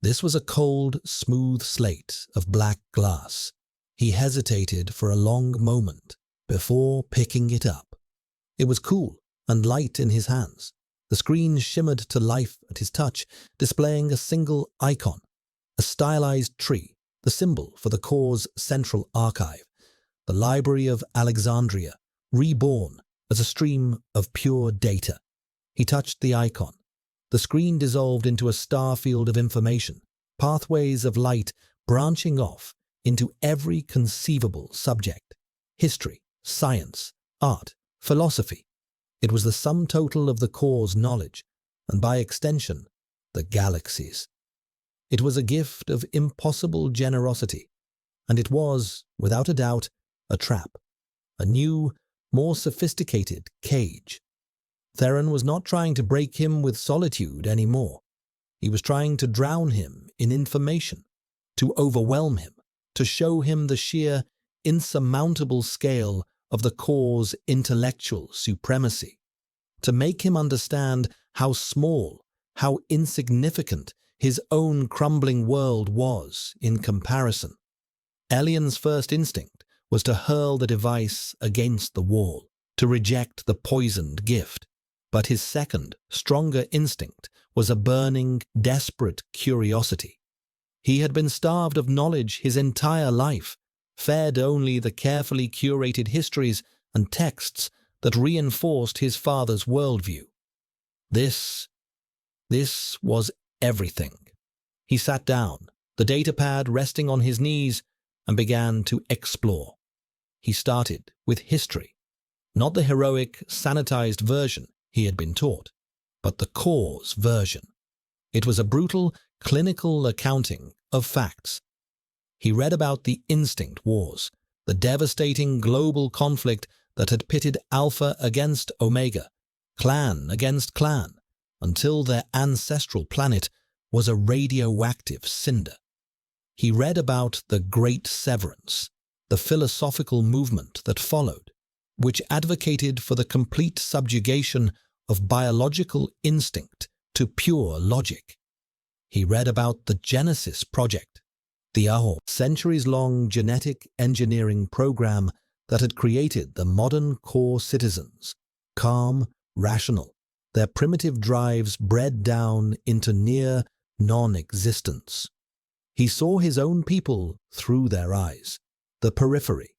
This was a cold, smooth slate of black glass. He hesitated for a long moment before picking it up. It was cool and light in his hands. The screen shimmered to life at his touch, displaying a single icon, a stylized tree, the symbol for the Core's central archive, the Library of Alexandria, reborn as a stream of pure data. He touched the icon. The screen dissolved into a star field of information, pathways of light branching off into every conceivable subject: history, science, art, philosophy. It was the sum total of the Core's knowledge, and by extension, the galaxy's. It was a gift of impossible generosity, and it was, without a doubt, a trap, a new, more sophisticated cage. Theron was not trying to break him with solitude anymore. He was trying to drown him in information, to overwhelm him, to show him the sheer, insurmountable scale of the Core's intellectual supremacy, to make him understand how small, how insignificant his own crumbling world was in comparison. Elian's first instinct was to hurl the device against the wall, to reject the poisoned gift. But his second, stronger instinct was a burning, desperate curiosity. He had been starved of knowledge his entire life, fed only the carefully curated histories and texts that reinforced his father's worldview. This was everything. He sat down, the datapad resting on his knees, and began to explore. He started with history, not the heroic, sanitized version he had been taught, but the Core's version. It was a brutal, clinical accounting of facts. He read about the instinct wars, the devastating global conflict that had pitted Alpha against Omega, clan against clan, until their ancestral planet was a radioactive cinder. He read about the Great Severance, the philosophical movement that followed, which advocated for the complete subjugation of biological instinct to pure logic. He read about the Genesis Project, the centuries-long genetic engineering program that had created the modern Core citizens, calm, rational, their primitive drives bred down into near non-existence. He saw his own people through their eyes, the periphery,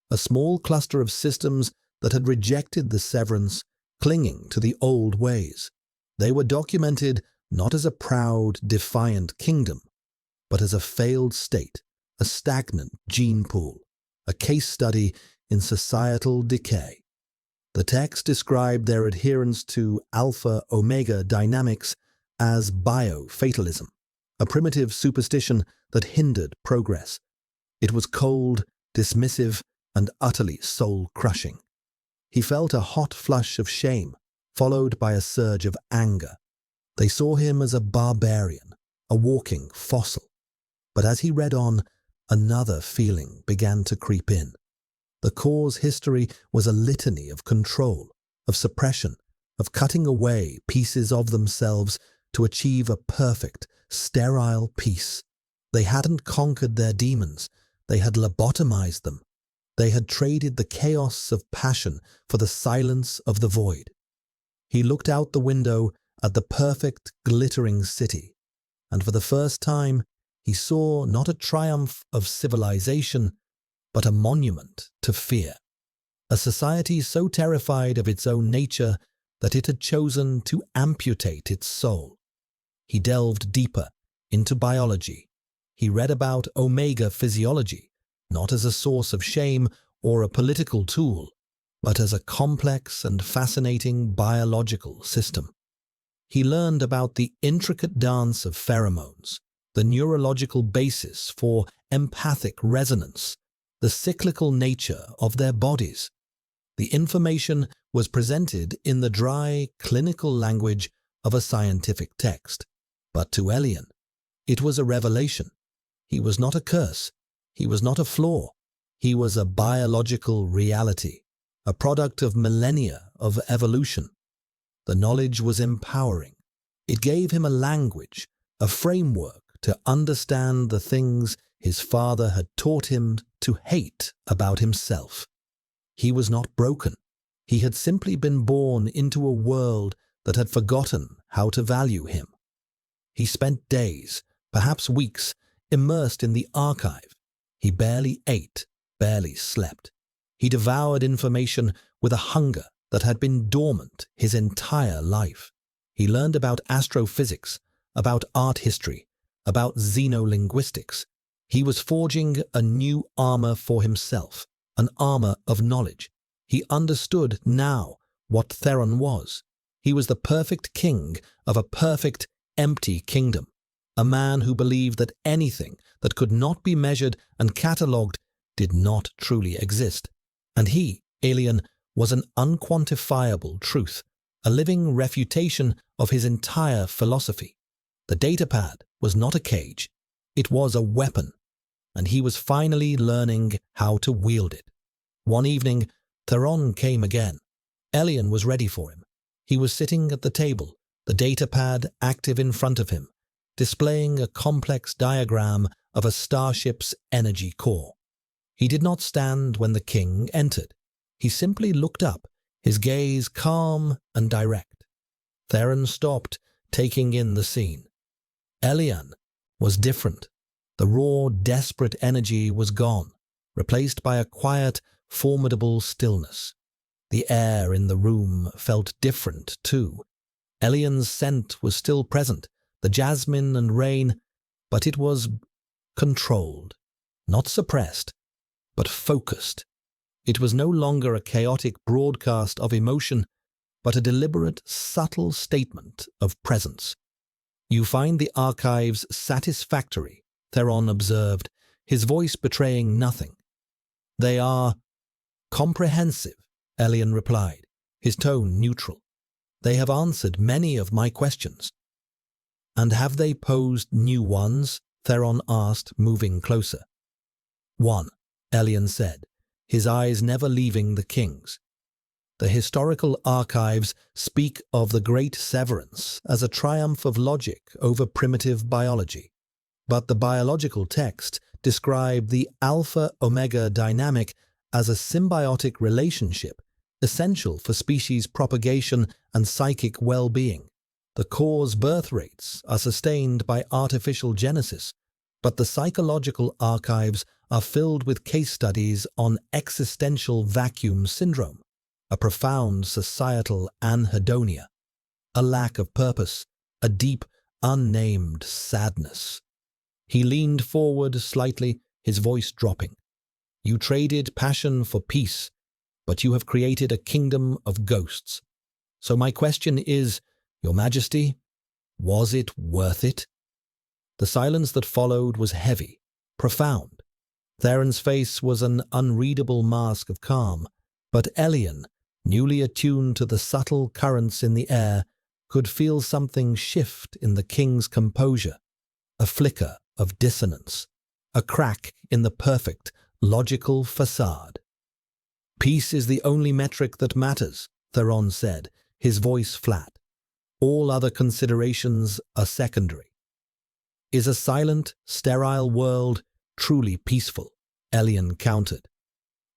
a small cluster of systems that had rejected the severance, clinging to the old ways. They were documented not as a proud, defiant kingdom, but as a failed state, a stagnant gene pool, a case study in societal decay. The text described their adherence to alpha-omega dynamics as bio-fatalism, a primitive superstition that hindered progress. It was cold, dismissive, and utterly soul-crushing. He felt a hot flush of shame, followed by a surge of anger. They saw him as a barbarian, a walking fossil. But as he read on, another feeling began to creep in. The Core's history was a litany of control, of suppression, of cutting away pieces of themselves to achieve a perfect, sterile peace. They hadn't conquered their demons, they had lobotomized them. They had traded the chaos of passion for the silence of the void. He looked out the window at the perfect, glittering city, and for the first time he saw not a triumph of civilization, but a monument to fear. A society so terrified of its own nature that it had chosen to amputate its soul. He delved deeper into biology. He read about omega physiology, not as a source of shame or a political tool, but as a complex and fascinating biological system. He learned about the intricate dance of pheromones, the neurological basis for empathic resonance, the cyclical nature of their bodies. The information was presented in the dry, clinical language of a scientific text. But to Elian, it was a revelation. He was not a curse. He was not a flaw. He was a biological reality, a product of millennia of evolution. The knowledge was empowering. It gave him a language, a framework to understand the things his father had taught him to hate about himself. He was not broken. He had simply been born into a world that had forgotten how to value him. He spent days, perhaps weeks, immersed in the archive. He barely ate, barely slept. He devoured information with a hunger that had been dormant his entire life. He learned about astrophysics, about art history, about xenolinguistics. He was forging a new armor for himself, an armor of knowledge. He understood now what Theron was. He was the perfect king of a perfect, empty kingdom, a man who believed that anything that could not be measured and catalogued did not truly exist. And he, Alien, was an unquantifiable truth, a living refutation of his entire philosophy. The datapad was not a cage, it was a weapon, and he was finally learning how to wield it. One evening, Theron came again. Elian was ready for him. He was sitting at the table, the datapad active in front of him, displaying a complex diagram of a starship's energy core. He did not stand when the king entered. He simply looked up, his gaze calm and direct. Theron stopped, taking in the scene. Elian was different. The raw, desperate energy was gone, replaced by a quiet, formidable stillness. The air in the room felt different, too. Elian's scent was still present, the jasmine and rain, but it was controlled, not suppressed, but focused. It was no longer a chaotic broadcast of emotion, but a deliberate, subtle statement of presence. "You find the archives satisfactory," Theron observed, his voice betraying nothing. "They are comprehensive," Elian replied, his tone neutral. "They have answered many of my questions." "And have they posed new ones?" Theron asked, moving closer. "One," Elian said, his eyes never leaving the king's. "The historical archives speak of the Great Severance as a triumph of logic over primitive biology. But the biological text described the alpha-omega dynamic as a symbiotic relationship essential for species propagation and psychic well-being. The core's birth rates are sustained by artificial genesis, but the psychological archives are filled with case studies on existential vacuum syndrome, a profound societal anhedonia, a lack of purpose, a deep, unnamed sadness." He leaned forward slightly, his voice dropping. "You traded passion for peace, but you have created a kingdom of ghosts. So my question is, Your Majesty, was it worth it?" The silence that followed was heavy, profound. Theron's face was an unreadable mask of calm, but Elian, newly attuned to the subtle currents in the air, could feel something shift in the king's composure, a flicker of dissonance, a crack in the perfect, logical facade. "Peace is the only metric that matters," Theron said, his voice flat. "All other considerations are secondary." "Is a silent, sterile world truly peaceful?" Elian countered.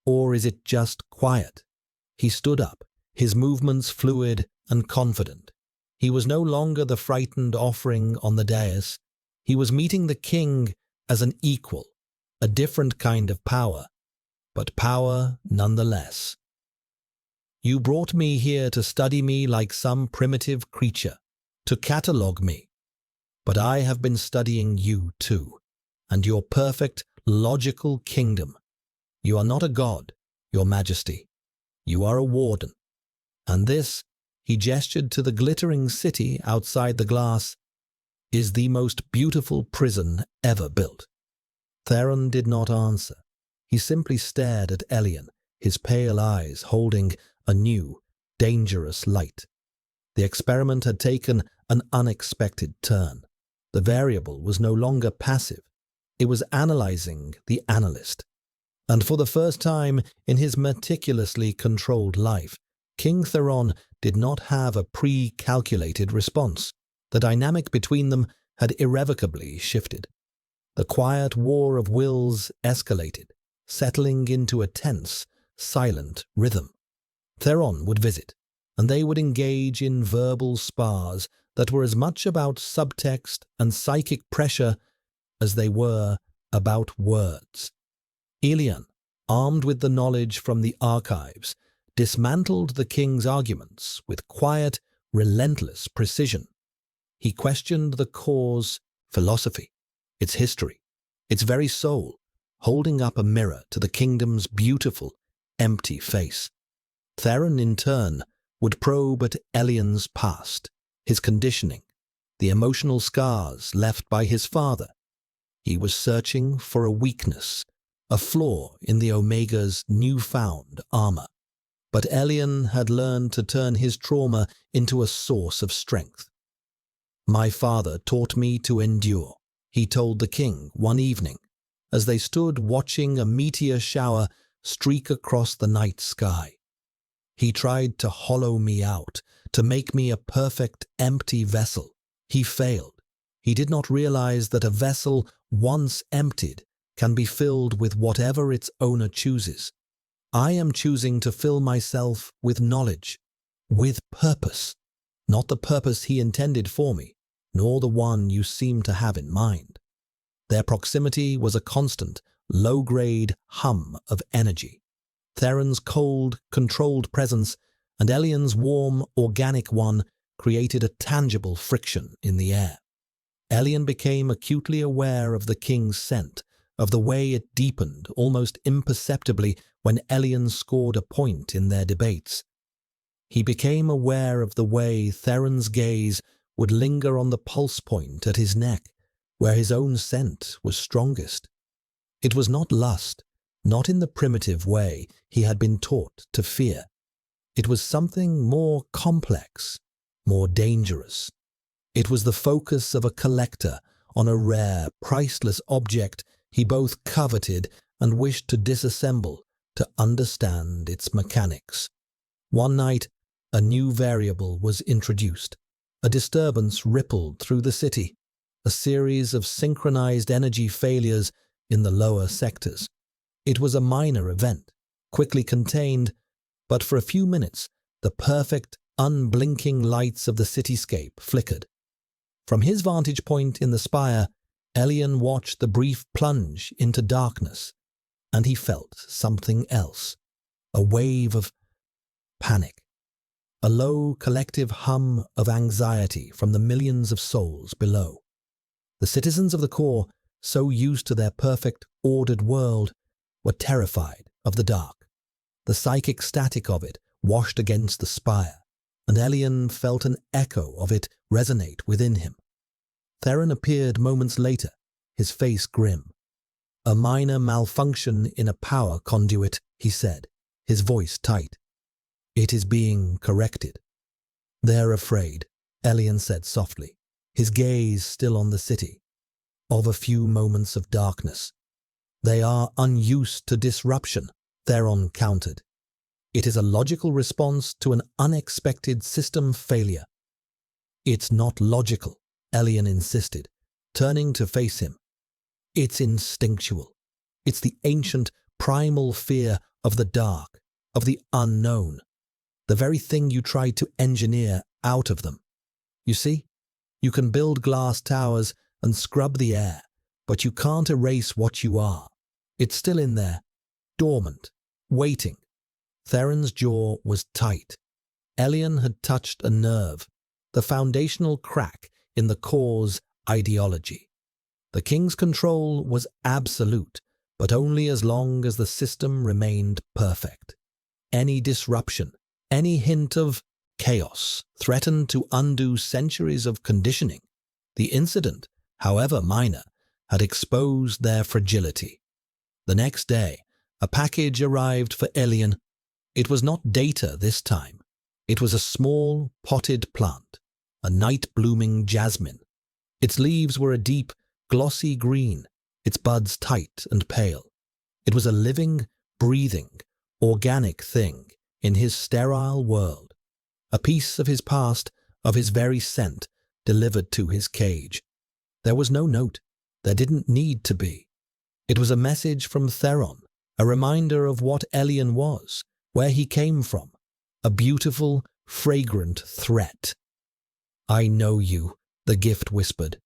"Or is it just quiet?" He stood up, his movements fluid and confident. He was no longer the frightened offering on the dais. He was meeting the king as an equal, a different kind of power, but power nonetheless. "You brought me here to study me like some primitive creature, to catalogue me. But I have been studying you too, and your perfect, logical kingdom. You are not a god, Your Majesty. You are a warden. And this," he gestured to the glittering city outside the glass, "is the most beautiful prison ever built." Theron did not answer. He simply stared at Elian, his pale eyes holding a new, dangerous light. The experiment had taken an unexpected turn. The variable was no longer passive. It was analyzing the analyst. And for the first time in his meticulously controlled life, King Theron did not have a pre-calculated response. The dynamic between them had irrevocably shifted. The quiet war of wills escalated, settling into a tense, silent rhythm. Theron would visit, and they would engage in verbal spars that were as much about subtext and psychic pressure as they were about words. Elian, armed with the knowledge from the archives, dismantled the king's arguments with quiet, relentless precision. He questioned the core's philosophy, its history, its very soul, holding up a mirror to the kingdom's beautiful, empty face. Theron, in turn, would probe at Elian's past, his conditioning, the emotional scars left by his father. He was searching for a weakness, a flaw in the Omega's newfound armor. But Elian had learned to turn his trauma into a source of strength. "My father taught me to endure," he told the king one evening, as they stood watching a meteor shower streak across the night sky. "He tried to hollow me out, to make me a perfect empty vessel. He failed. He did not realize that a vessel, once emptied, can be filled with whatever its owner chooses. I am choosing to fill myself with knowledge, with purpose, not the purpose he intended for me, nor the one you seem to have in mind." Their proximity was a constant, low-grade hum of energy. Theron's cold, controlled presence and Elian's warm, organic one created a tangible friction in the air. Elian became acutely aware of the king's scent, of the way it deepened almost imperceptibly when Elian scored a point in their debates. He became aware of the way Theron's gaze would linger on the pulse point at his neck, where his own scent was strongest. It was not lust, not in the primitive way he had been taught to fear. It was something more complex, more dangerous. It was the focus of a collector on a rare, priceless object he both coveted and wished to disassemble to understand its mechanics. One night, a new variable was introduced. A disturbance rippled through the city, a series of synchronized energy failures in the lower sectors. It was a minor event, quickly contained, but for a few minutes, the perfect, unblinking lights of the cityscape flickered. From his vantage point in the spire, Elian watched the brief plunge into darkness, and he felt something else, a wave of panic, a low collective hum of anxiety from the millions of souls below. The citizens of the core, so used to their perfect, ordered world, were terrified of the dark. The psychic static of it washed against the spire, and Elian felt an echo of it resonate within him. Theron appeared moments later, his face grim. "A minor malfunction in a power conduit," he said, his voice tight. "It is being corrected." "They're afraid," Elian said softly, his gaze still on the city, "of a few moments of darkness." "They are unused to disruption," Theron countered. "It is a logical response to an unexpected system failure." "It's not logical," Elian insisted, turning to face him. "It's instinctual. It's the ancient, primal fear of the dark, of the unknown, the very thing you tried to engineer out of them. You see, you can build glass towers and scrub the air, but you can't erase what you are. It's still in there, dormant, waiting." Theron's jaw was tight. Elian had touched a nerve, the foundational crack in the core's ideology. The king's control was absolute, but only as long as the system remained perfect. Any disruption, any hint of chaos threatened to undo centuries of conditioning. The incident, however minor, had exposed their fragility. The next day, a package arrived for Elian. It was not data this time. It was a small, potted plant, a night-blooming jasmine. Its leaves were a deep, glossy green, its buds tight and pale. It was a living, breathing, organic thing, in his sterile world, a piece of his past, of his very scent, delivered to his cage. There was no note. There didn't need to be. It was a message from Theron, a reminder of what Elian was, where he came from, a beautiful, fragrant threat. "I know you," the gift whispered.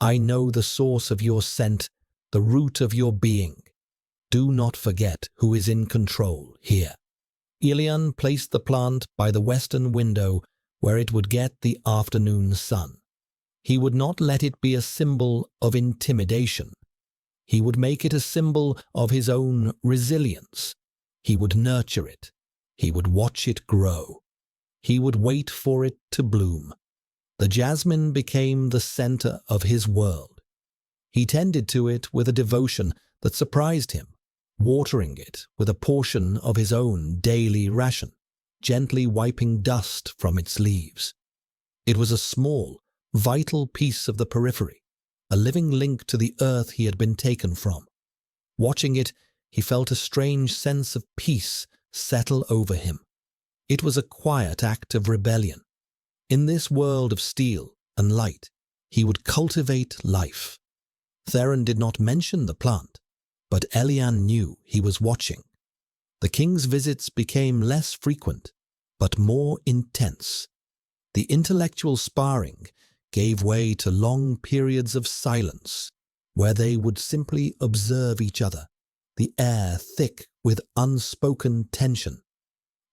"I know the source of your scent, the root of your being. Do not forget who is in control here." Elian placed the plant by the western window where it would get the afternoon sun. He would not let it be a symbol of intimidation. He would make it a symbol of his own resilience. He would nurture it. He would watch it grow. He would wait for it to bloom. The jasmine became the center of his world. He tended to it with a devotion that surprised him, watering it with a portion of his own daily ration, gently wiping dust from its leaves. It was a small, vital piece of the periphery, a living link to the earth he had been taken from. Watching it, he felt a strange sense of peace settle over him. It was a quiet act of rebellion. In this world of steel and light, he would cultivate life. Theron did not mention the plant, but Elian knew he was watching. The king's visits became less frequent, but more intense. The intellectual sparring gave way to long periods of silence, where they would simply observe each other, the air thick with unspoken tension.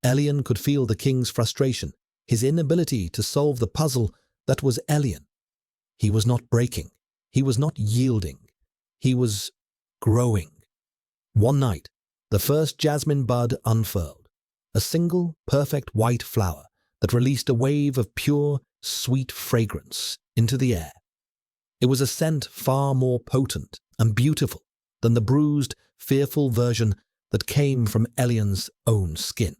Elian could feel the king's frustration, his inability to solve the puzzle that was Elian. He was not breaking. He was not yielding. He was growing. One night, the first jasmine bud unfurled, a single, perfect white flower that released a wave of pure, sweet fragrance into the air. It was a scent far more potent and beautiful than the bruised, fearful version that came from Elian's own skin.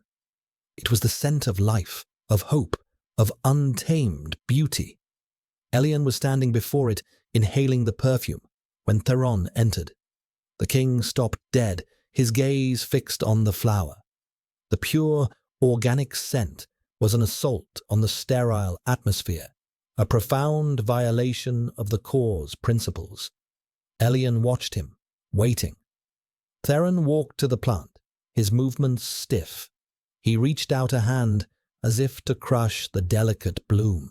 It was the scent of life, of hope, of untamed beauty. Elian was standing before it, inhaling the perfume, when Theron entered. The king stopped dead, his gaze fixed on the flower. The pure, organic scent was an assault on the sterile atmosphere, a profound violation of the core's principles. Elian watched him, waiting. Theron walked to the plant, his movements stiff. He reached out a hand as if to crush the delicate bloom.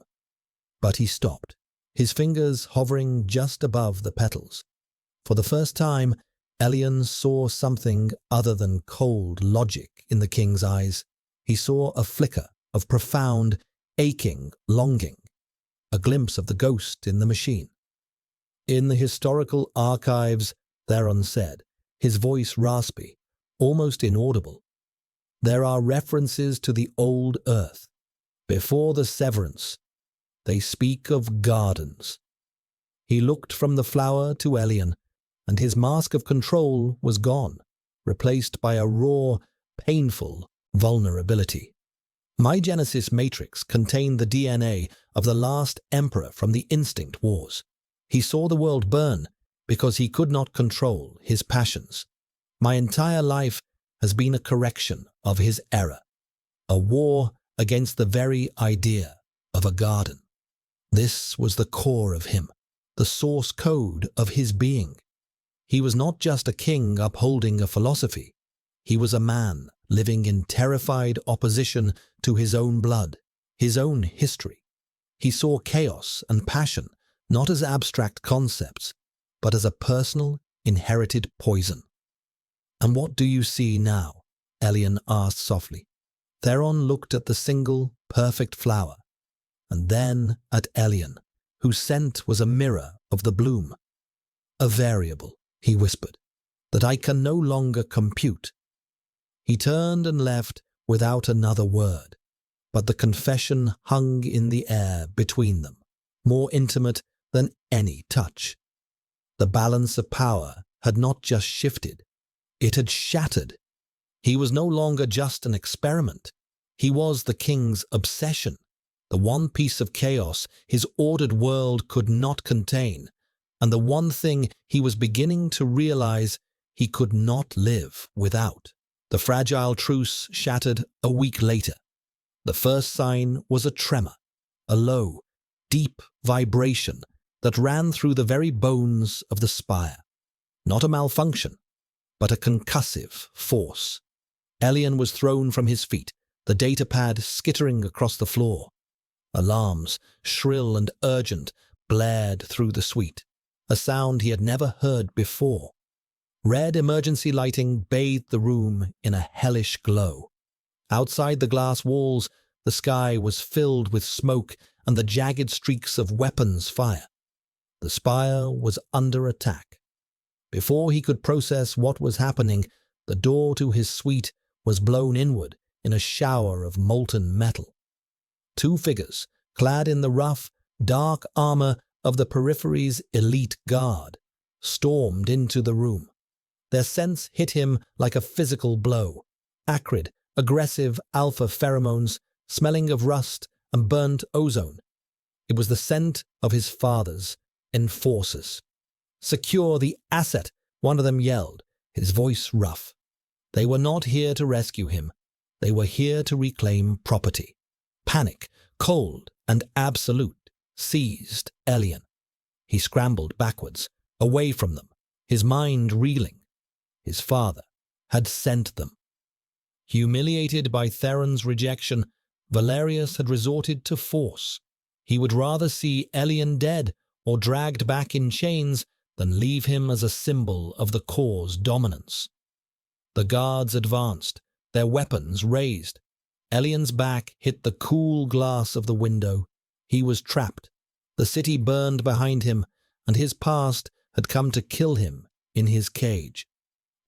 But he stopped, his fingers hovering just above the petals. For the first time, Elian saw something other than cold logic in the king's eyes. He saw a flicker of profound, aching longing, a glimpse of the ghost in the machine. "In the historical archives," Theron said, his voice raspy, almost inaudible, "there are references to the old earth. Before the severance, they speak of gardens." He looked from the flower to Elian, and his mask of control was gone, replaced by a raw, painful vulnerability. "My Genesis matrix contained the DNA of the last emperor from the instinct wars. He saw the world burn because he could not control his passions. My entire life has been a correction of his error, a war against the very idea of a garden." This was the core of him, the source code of his being. He was not just a king upholding a philosophy. He was a man living in terrified opposition to his own blood, his own history. He saw chaos and passion not as abstract concepts, but as a personal, inherited poison. "And what do you see now?" Elian asked softly. Theron looked at the single, perfect flower, and then at Elian, whose scent was a mirror of the bloom. "A variable," he whispered, "that I can no longer compute." He turned and left without another word, but the confession hung in the air between them, more intimate than any touch. The balance of power had not just shifted, it had shattered. He was no longer just an experiment. He was the king's obsession, the one piece of chaos his ordered world could not contain, and the one thing he was beginning to realize he could not live without. The fragile truce shattered a week later. The first sign was a tremor, a low, deep vibration that ran through the very bones of the spire. Not a malfunction, but a concussive force. Elian was thrown from his feet, the datapad skittering across the floor. Alarms, shrill and urgent, blared through the suite, a sound he had never heard before. Red emergency lighting bathed the room in a hellish glow. Outside the glass walls, the sky was filled with smoke and the jagged streaks of weapons fire. The spire was under attack. Before he could process what was happening, the door to his suite was blown inward in a shower of molten metal. Two figures, clad in the rough, dark armor of the Periphery's elite guard, stormed into the room. Their scents hit him like a physical blow. Acrid, aggressive alpha pheromones, smelling of rust and burnt ozone. It was the scent of his father's enforcers. "Secure the asset," one of them yelled, his voice rough. They were not here to rescue him. They were here to reclaim property. Panic, cold and absolute, seized Elian. He scrambled backwards, away from them, his mind reeling. His father had sent them. Humiliated by Theron's rejection, Valerius had resorted to force. He would rather see Elian dead or dragged back in chains than leave him as a symbol of the Core's dominance. The guards advanced, their weapons raised. Elian's back hit the cool glass of the window. He was trapped. The city burned behind him, and his past had come to kill him in his cage.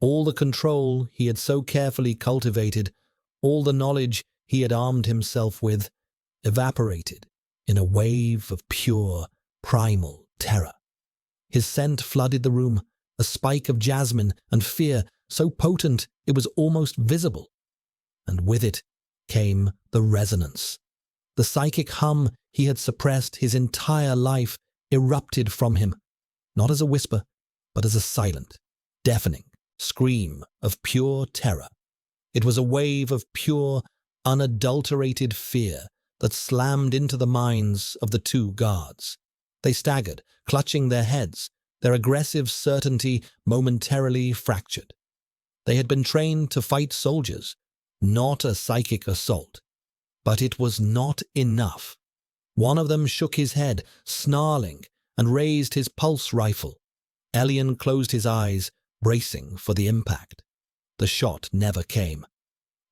All the control he had so carefully cultivated, all the knowledge he had armed himself with, evaporated in a wave of pure, primal terror. His scent flooded the room, a spike of jasmine and fear so potent it was almost visible. And with it came the resonance. The psychic hum he had suppressed his entire life erupted from him, not as a whisper, but as a silent, deafening scream of pure terror. It was a wave of pure, unadulterated fear that slammed into the minds of the two guards. They staggered, clutching their heads, their aggressive certainty momentarily fractured. They had been trained to fight soldiers, not a psychic assault. But it was not enough. One of them shook his head, snarling, and raised his pulse rifle. Elian closed his eyes, bracing for the impact. The shot never came.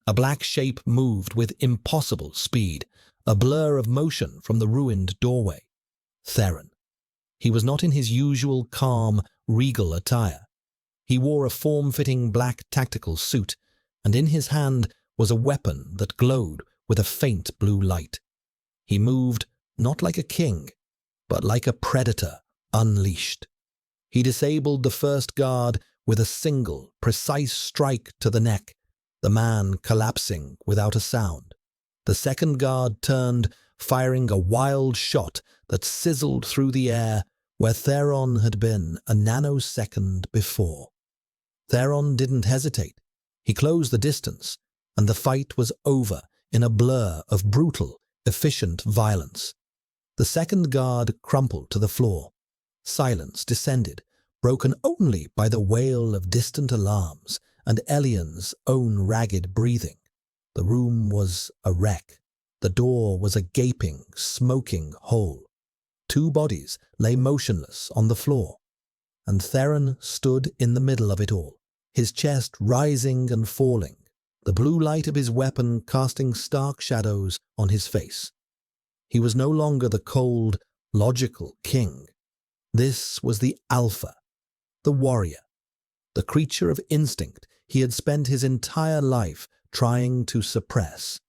A black shape moved with impossible speed, a blur of motion from the ruined doorway. Theron. He was not in his usual calm, regal attire. He wore a form-fitting black tactical suit, and in his hand was a weapon that glowed with a faint blue light. He moved not like a king, but like a predator unleashed. He disabled the first guard with a single, precise strike to the neck, the man collapsing without a sound. The second guard turned, firing a wild shot that sizzled through the air where Theron had been a nanosecond before. Theron didn't hesitate. He closed the distance, and the fight was over in a blur of brutal, efficient violence. The second guard crumpled to the floor. Silence descended, broken only by the wail of distant alarms and Elian's own ragged breathing. The room was a wreck. The door was a gaping, smoking hole. Two bodies lay motionless on the floor, and Theron stood in the middle of it all, his chest rising and falling, the blue light of his weapon casting stark shadows on his face. He was no longer the cold, logical king. This was the alpha, the warrior, the creature of instinct he had spent his entire life trying to suppress.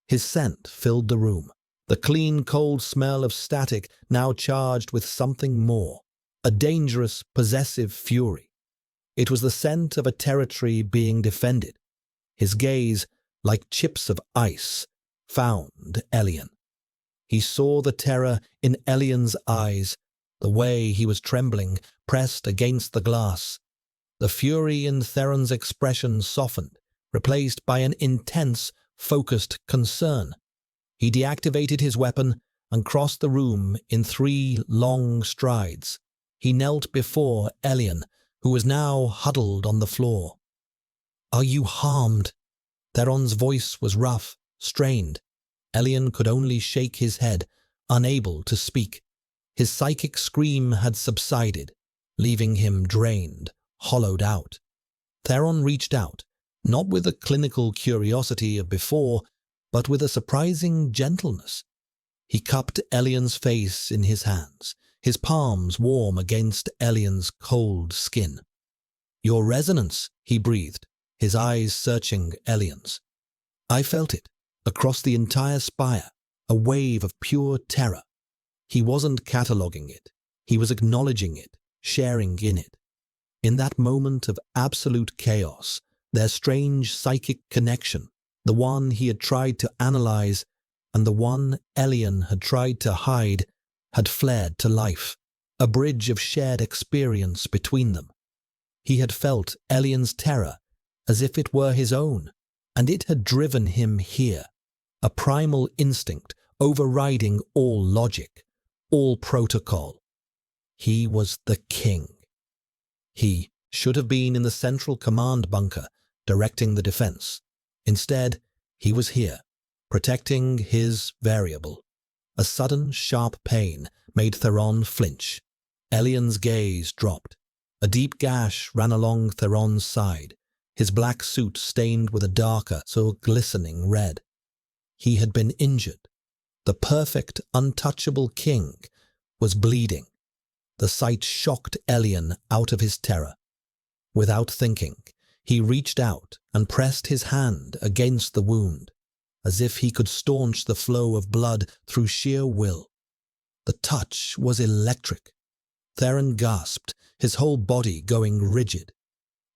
His scent filled the room, the clean, cold smell of static now charged with something more, a dangerous, possessive fury. It was the scent of a territory being defended. His gaze, like chips of ice, found Elian. He saw the terror in Elian's eyes, the way he was trembling, pressed against the glass. The fury in Theron's expression softened, replaced by an intense, focused concern. He deactivated his weapon and crossed the room in 3 long strides. He knelt before Elian, who was now huddled on the floor. "Are you harmed?" Theron's voice was rough, strained. Elian could only shake his head, unable to speak. His psychic scream had subsided, leaving him drained, hollowed out. Theron reached out, not with the clinical curiosity of before, but with a surprising gentleness. He cupped Elian's face in his hands, his palms warm against Elian's cold skin. "Your resonance," he breathed, his eyes searching Elian's. I felt it, across the entire spire, a wave of pure terror. He wasn't cataloguing it. He was acknowledging it, sharing in it. In that moment of absolute chaos, their strange psychic connection, the one he had tried to analyze and the one Elian had tried to hide, had flared to life, a bridge of shared experience between them. He had felt Elian's terror as if it were his own, and it had driven him here, a primal instinct overriding all logic, all protocol. He was the king. He should have been in the central command bunker, directing the defense. Instead, he was here, protecting his variable. A sudden, sharp pain made Theron flinch. Elian's gaze dropped. A deep gash ran along Theron's side, his black suit stained with a darker, so glistening red. He had been injured. The perfect, untouchable king was bleeding. The sight shocked Elian out of his terror. Without thinking, he reached out and pressed his hand against the wound, as if he could staunch the flow of blood through sheer will. The touch was electric. Theron gasped, his whole body going rigid.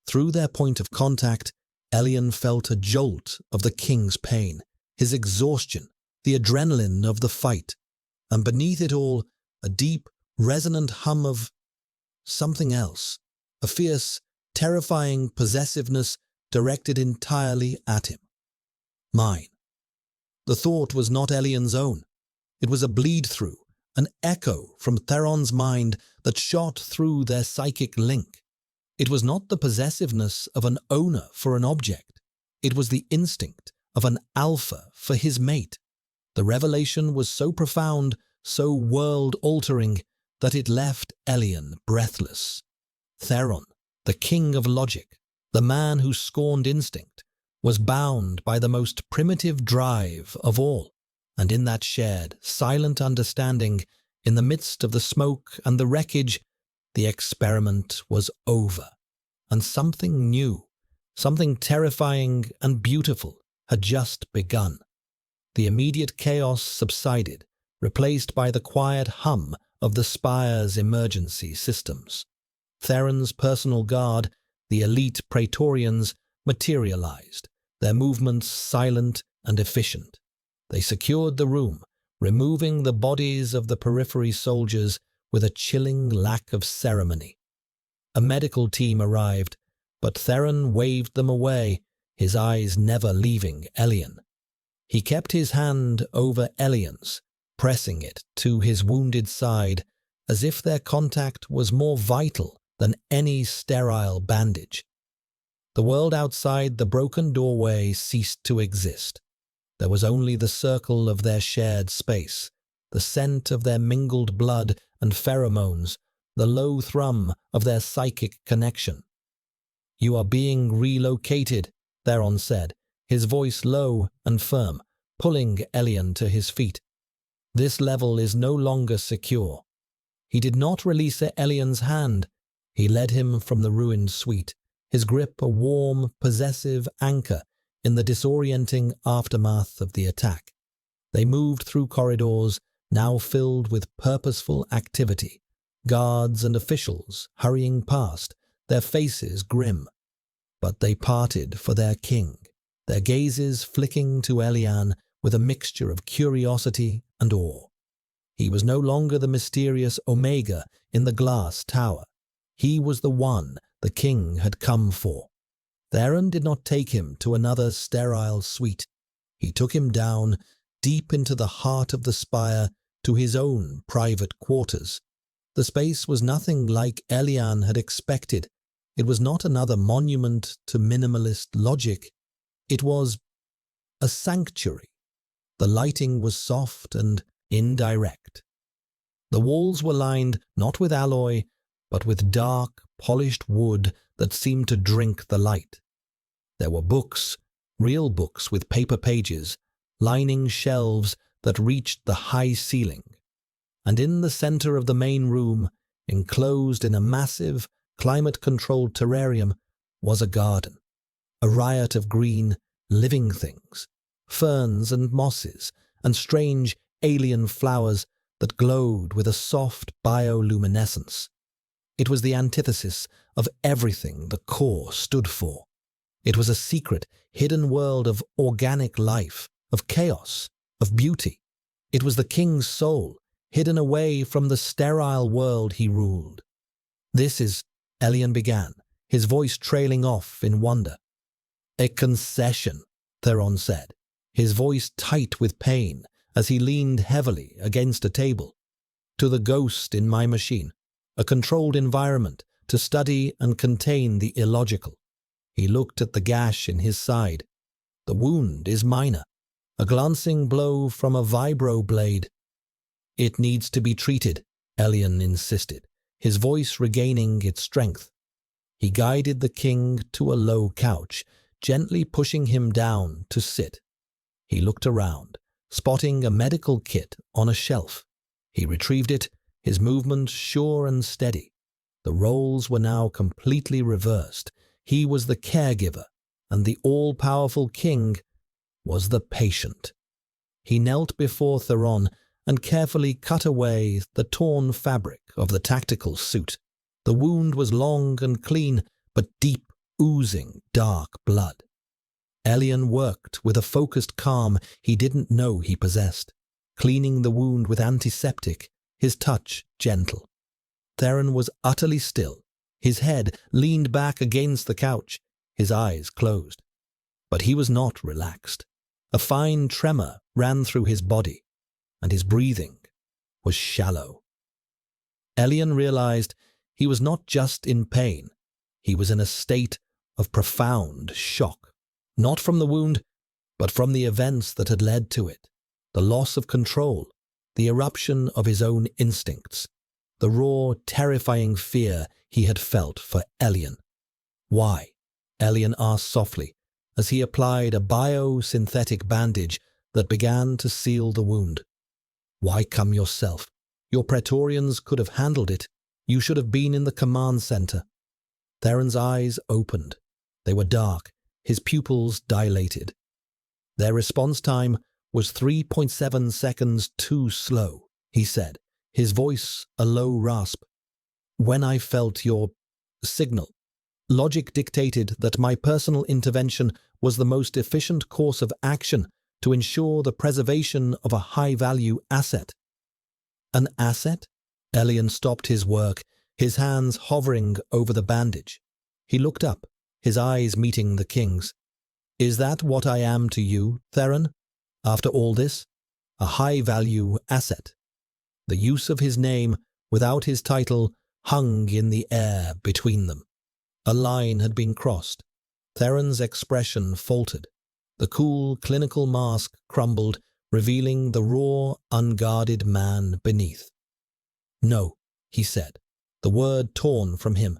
Through their point of contact, Elian felt a jolt of the king's pain, his exhaustion, the adrenaline of the fight, and beneath it all, a deep, resonant hum of something else, a fierce, terrifying possessiveness directed entirely at him. Mine. The thought was not Elian's own. It was a bleed-through, an echo from Theron's mind that shot through their psychic link. It was not the possessiveness of an owner for an object. It was the instinct of an alpha for his mate. The revelation was so profound, so world-altering, that it left Elian breathless. Theron, the king of logic, the man who scorned instinct, was bound by the most primitive drive of all, and in that shared, silent understanding, in the midst of the smoke and the wreckage, the experiment was over, and something new, something terrifying and beautiful, had just begun. The immediate chaos subsided, replaced by the quiet hum of the spire's emergency systems. Theron's personal guard, the elite Praetorians, materialized, their movements silent and efficient. They secured the room, removing the bodies of the periphery soldiers with a chilling lack of ceremony. A medical team arrived, but Theron waved them away, his eyes never leaving Elian. He kept his hand over Elian's, pressing it to his wounded side, as if their contact was more vital than any sterile bandage. The world outside the broken doorway ceased to exist. There was only the circle of their shared space, the scent of their mingled blood and pheromones, the low thrum of their psychic connection. "You are being relocated," Theron said, his voice low and firm, pulling Elian to his feet. "This level is no longer secure." He did not release Elian's hand. He led him from the ruined suite, his grip a warm, possessive anchor in the disorienting aftermath of the attack. They moved through corridors, now filled with purposeful activity, guards and officials hurrying past, their faces grim. But they parted for their king, their gazes flicking to Elian with a mixture of curiosity and awe. He was no longer the mysterious Omega in the glass tower. He was the one the king had come for. Theron did not take him to another sterile suite. He took him down, deep into the heart of the spire, to his own private quarters. The space was nothing like Elian had expected. It was not another monument to minimalist logic. It was a sanctuary. The lighting was soft and indirect. The walls were lined not with alloy, but with dark, polished wood that seemed to drink the light. There were books, real books with paper pages, lining shelves that reached the high ceiling. And in the center of the main room, enclosed in a massive, climate-controlled terrarium, was a garden, a riot of green, living things, ferns and mosses, and strange alien flowers that glowed with a soft bioluminescence. It was the antithesis of everything the core stood for. It was a secret, hidden world of organic life, of chaos, of beauty. It was the king's soul, hidden away from the sterile world he ruled. "This is," Elian began, his voice trailing off in wonder. "A concession," Theron said, his voice tight with pain as he leaned heavily against a table. "To the ghost in my machine, a controlled environment to study and contain the illogical." He looked at the gash in his side. "The wound is minor, a glancing blow from a vibro blade." "It needs to be treated," Elian insisted, his voice regaining its strength. He guided the king to a low couch, gently pushing him down to sit. He looked around, spotting a medical kit on a shelf. He retrieved it, his movement sure and steady. The roles were now completely reversed. He was the caregiver, and the all-powerful king was the patient. He knelt before Theron and carefully cut away the torn fabric of the tactical suit. The wound was long and clean, but deep, oozing dark blood. Elian worked with a focused calm he didn't know he possessed, cleaning the wound with antiseptic, his touch gentle. Theron was utterly still, his head leaned back against the couch, his eyes closed. But he was not relaxed. A fine tremor ran through his body, and his breathing was shallow. Elian realized he was not just in pain, he was in a state of profound shock, not from the wound, but from the events that had led to it, the loss of control, the eruption of his own instincts, the raw, terrifying fear he had felt for Elian. "Why?" Elian asked softly, as he applied a biosynthetic bandage that began to seal the wound. "Why come yourself? Your Praetorians could have handled it. You should have been in the command center." Theron's eyes opened. They were dark, his pupils dilated. "Their response time was 3.7 seconds too slow," he said, his voice a low rasp. "When I felt your signal, logic dictated that my personal intervention was the most efficient course of action to ensure the preservation of a high-value asset." "An asset?" Elian stopped his work, his hands hovering over the bandage. He looked up, his eyes meeting the king's. "Is that what I am to you, Theron? After all this? A high-value asset?" The use of his name, without his title, hung in the air between them. A line had been crossed. Theron's expression faltered. The cool, clinical mask crumbled, revealing the raw, unguarded man beneath. "No," he said, the word torn from him.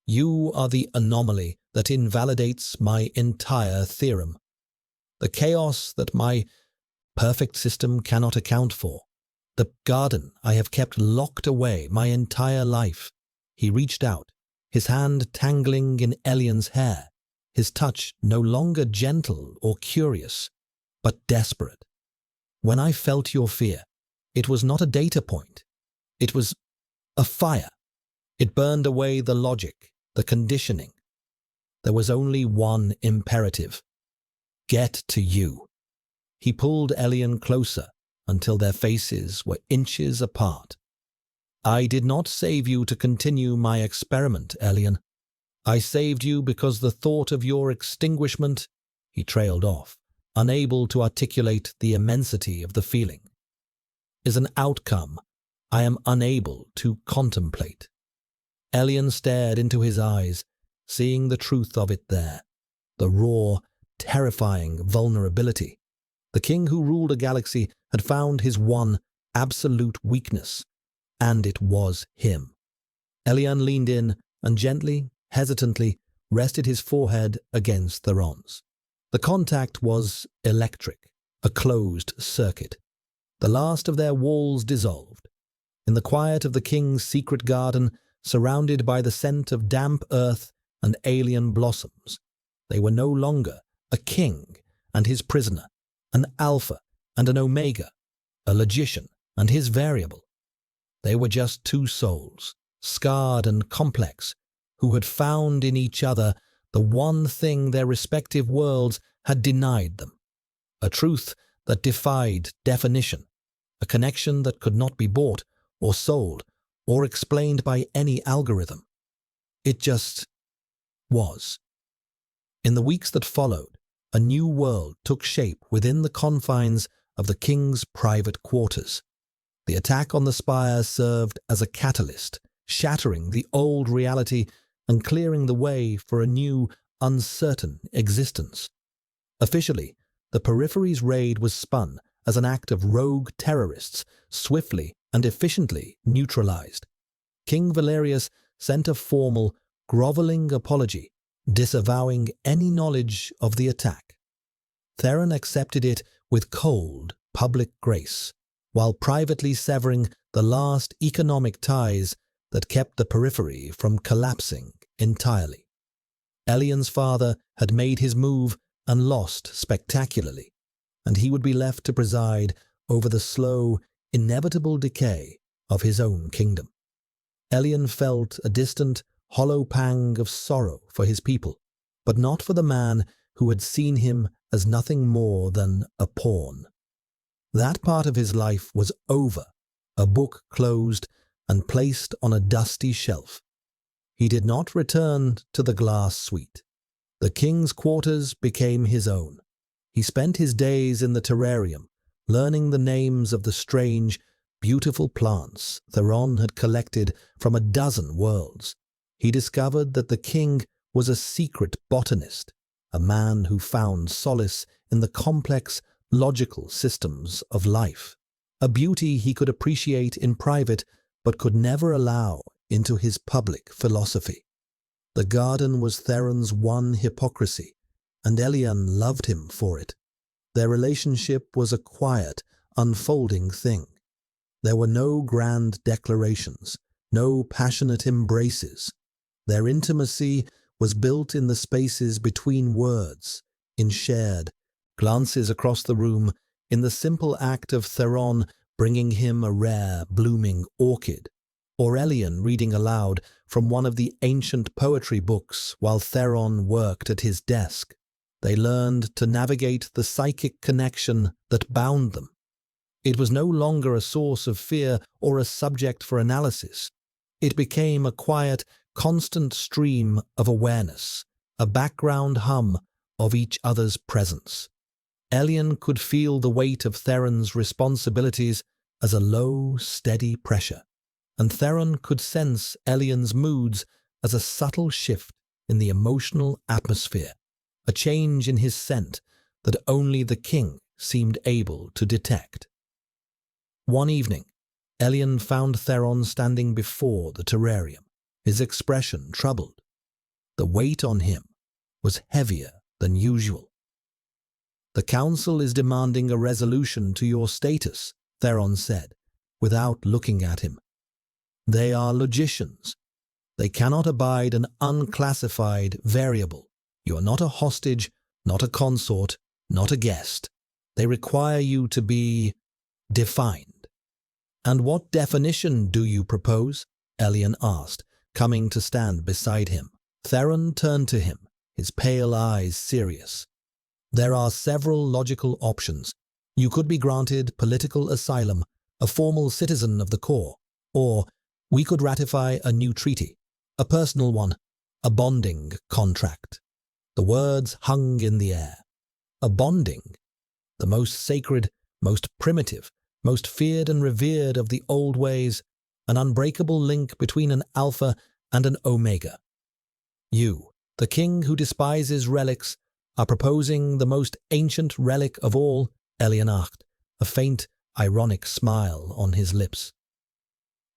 "You are the anomaly that invalidates my entire theorem. The chaos that my perfect system cannot account for. The garden I have kept locked away my entire life." He reached out, his hand tangling in Elian's hair, his touch no longer gentle or curious, but desperate. "When I felt your fear, it was not a data point. It was a fire. It burned away the logic, the conditioning. There was only one imperative. Get to you." He pulled Elian closer until their faces were inches apart. "I did not save you to continue my experiment, Elian. I saved you because the thought of your extinguishment—" He trailed off, unable to articulate the immensity of the feeling. "Is an outcome I am unable to contemplate." Elian stared into his eyes, seeing the truth of it there, the raw, terrifying vulnerability. The king who ruled a galaxy had found his one absolute weakness, and it was him. Elian leaned in and gently, hesitantly, rested his forehead against Theron's. The contact was electric, a closed circuit. The last of their walls dissolved. In the quiet of the king's secret garden, surrounded by the scent of damp earth and alien blossoms, they were no longer a king and his prisoner, an alpha and an omega, a logician and his variable. They were just two souls, scarred and complex, who had found in each other the one thing their respective worlds had denied them, a truth that defied definition, a connection that could not be bought or sold or explained by any algorithm. It just was. In the weeks that followed, a new world took shape within the confines of the king's private quarters. The attack on the spire served as a catalyst, shattering the old reality and clearing the way for a new, uncertain existence. Officially, the Periphery's raid was spun as an act of rogue terrorists, swiftly and efficiently neutralized. King Valerius sent a formal, groveling apology, disavowing any knowledge of the attack. Theron accepted it with cold, public grace, while privately severing the last economic ties that kept the Periphery from collapsing entirely. Elian's father had made his move and lost spectacularly, and he would be left to preside over the slow, inevitable decay of his own kingdom. Elian felt a distant, hollow pang of sorrow for his people, but not for the man who had seen him as nothing more than a pawn. That part of his life was over, a book closed and placed on a dusty shelf. He did not return to the glass suite. The king's quarters became his own. He spent his days in the terrarium, learning the names of the strange, beautiful plants Theron had collected from a dozen worlds. He discovered that the king was a secret botanist, a man who found solace in the complex, logical systems of life, a beauty he could appreciate in private but could never allow into his public philosophy. The garden was Theron's one hypocrisy, and Elian loved him for it. Their relationship was a quiet, unfolding thing. There were no grand declarations, no passionate embraces. Their intimacy was built in the spaces between words, in shared glances across the room, in the simple act of Theron bringing him a rare, blooming orchid, or Elian reading aloud from one of the ancient poetry books while Theron worked at his desk. They learned to navigate the psychic connection that bound them. It was no longer a source of fear or a subject for analysis. It became a quiet, constant stream of awareness, a background hum of each other's presence. Elian could feel the weight of Theron's responsibilities as a low, steady pressure, and Theron could sense Elian's moods as a subtle shift in the emotional atmosphere, a change in his scent that only the king seemed able to detect. One evening, Elian found Theron standing before the terrarium, his expression troubled. The weight on him was heavier than usual. "The council is demanding a resolution to your status," Theron said, without looking at him. "They are logicians. They cannot abide an unclassified variable. You are not a hostage, not a consort, not a guest. They require you to be defined." "And what definition do you propose?" Elian asked, coming to stand beside him. Theron turned to him, his pale eyes serious. "There are several logical options. You could be granted political asylum, a formal citizen of the core, or we could ratify a new treaty, a personal one, A bonding contract. The words hung in the air. A bonding, the most sacred, most primitive, most feared and revered of the old ways, an unbreakable link between an alpha and an omega. You, the king who despises relics, are proposing the most ancient relic of all, Elian asked, a faint, ironic smile on his lips.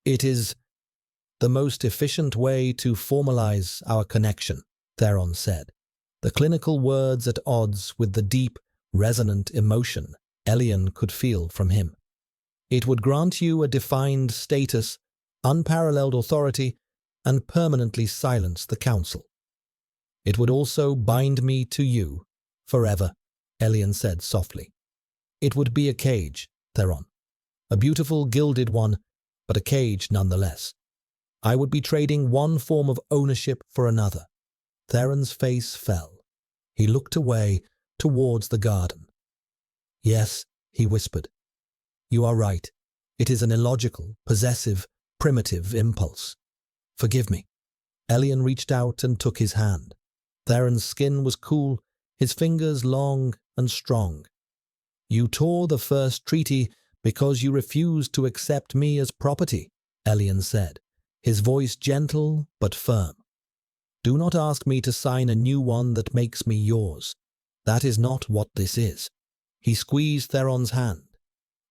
It is the most efficient way to formalize our connection, Theron said, the clinical words at odds with the deep, resonant emotion Elian could feel from him. It would grant you a defined status, unparalleled authority, and permanently silence the council. It would also bind me to you forever, Elian said softly. It would be a cage, Theron. A beautiful gilded one, but a cage nonetheless. I would be trading one form of ownership for another. Theron's face fell. He looked away towards the garden. Yes, he whispered. You are right. It is an illogical, possessive, primitive impulse. Forgive me. Elian reached out and took his hand. Theron's skin was cool, his fingers long and strong. You tore the first treaty because you refused to accept me as property, Elian said, his voice gentle but firm. Do not ask me to sign a new one that makes me yours. That is not what this is. He squeezed Theron's hand.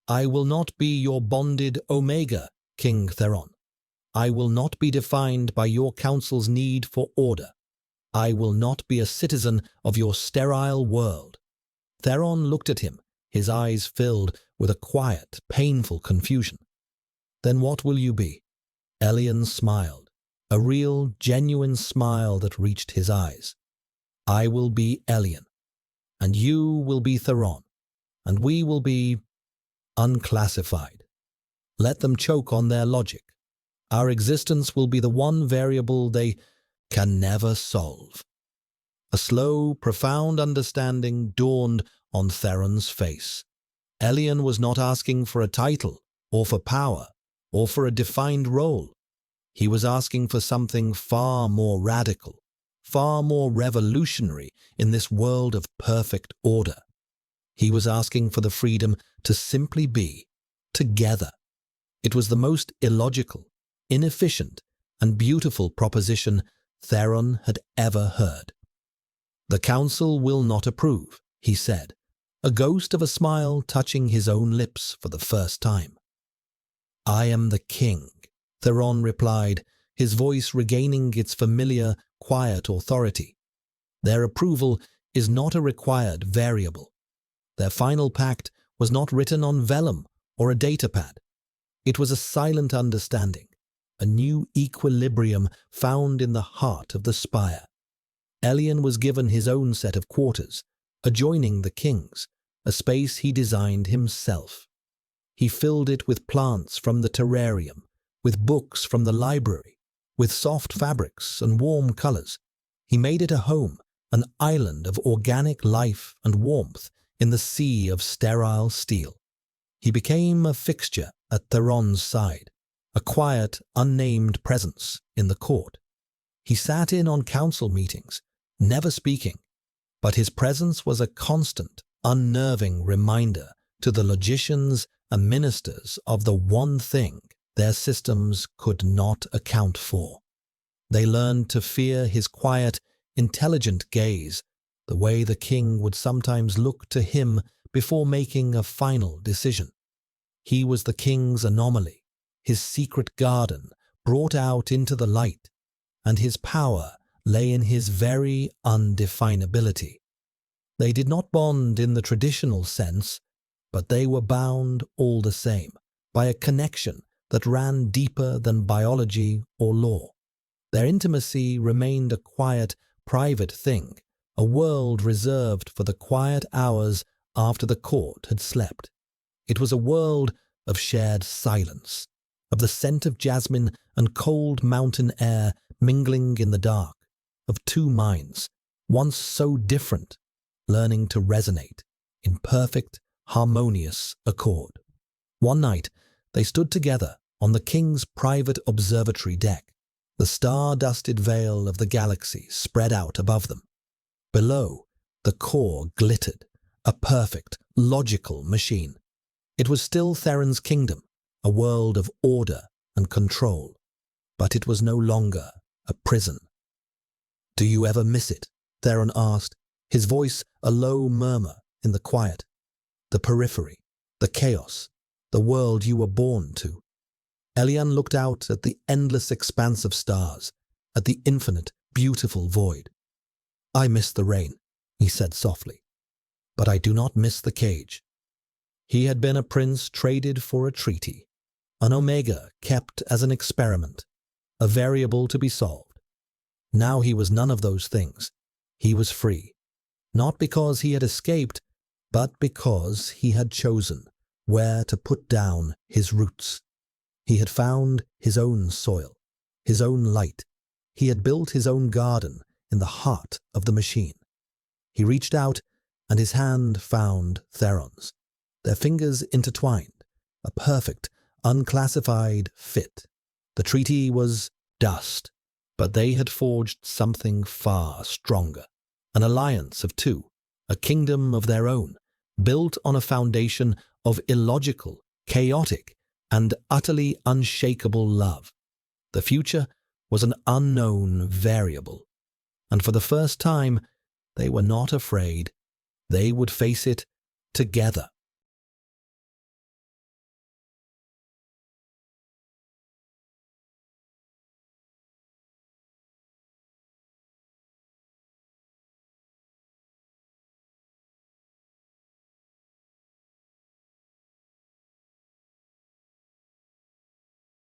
I will not be your bonded Omega, King Theron. I will not be defined by your council's need for order. I will not be a citizen of your sterile world. Theron looked at him, his eyes filled with a quiet, painful confusion. Then what will you be? Elian smiled, a real, genuine smile that reached his eyes. I will be Elian, and you will be Theron, and we will be unclassified. Let them choke on their logic. Our existence will be the one variable they can never solve. A slow, profound understanding dawned on Theron's face. Elian was not asking for a title, or for power, or for a defined role. He was asking for something far more radical, far more revolutionary in this world of perfect order. He was asking for the freedom to simply be together. It was the most illogical, inefficient, and beautiful proposition Theron had ever heard. The council will not approve, he said, a ghost of a smile touching his own lips for the first time. I am the king, Theron replied, his voice regaining its familiar, quiet authority. Their approval is not a required variable. Their final pact was not written on vellum or a datapad. It was a silent understanding, a new equilibrium found in the heart of the spire. Elian was given his own set of quarters, adjoining the king's, a space he designed himself. He filled it with plants from the terrarium, with books from the library, with soft fabrics and warm colors. He made it a home, an island of organic life and warmth in the sea of sterile steel. He became a fixture at Theron's side, a quiet, unnamed presence in the court. He sat in on council meetings, never speaking, but his presence was a constant, unnerving reminder to the logicians and ministers of the one thing their systems could not account for. They learned to fear his quiet, intelligent gaze, the way the king would sometimes look to him before making a final decision. He was the king's anomaly, his secret garden brought out into the light, and his power lay in his very undefinability. They did not bond in the traditional sense, but they were bound all the same by a connection that ran deeper than biology or law. Their intimacy remained a quiet, private thing, a world reserved for the quiet hours after the court had slept. It was a world of shared silence, of the scent of jasmine and cold mountain air mingling in the dark, of two minds, once so different, learning to resonate in perfect, harmonious accord. One night, they stood together on the king's private observatory deck, The star-dusted veil of the galaxy spread out above them. Below, the core glittered, a perfect, logical machine. It was still Theron's kingdom, a world of order and control, but it was no longer a prison. "Do you ever miss it?" Theron asked, his voice a low murmur in the quiet. "The periphery, the chaos, the world you were born to." Elian looked out at the endless expanse of stars, at the infinite, beautiful void. "I miss the rain," he said softly, "but I do not miss the cage." He had been a prince traded for a treaty, an omega kept as an experiment, a variable to be solved. Now he was none of those things. He was free, not because he had escaped, but because he had chosen where to put down his roots. He had found his own soil, his own light. He had built his own garden in the heart of the machine. He reached out, and his hand found Theron's. Their fingers intertwined, a perfect, unclassified fit. The treaty was dust, but they had forged something far stronger. An alliance of two, a kingdom of their own, built on a foundation of illogical, chaotic, and utterly unshakable love. The future was an unknown variable, and for the first time they were not afraid. They would face it together.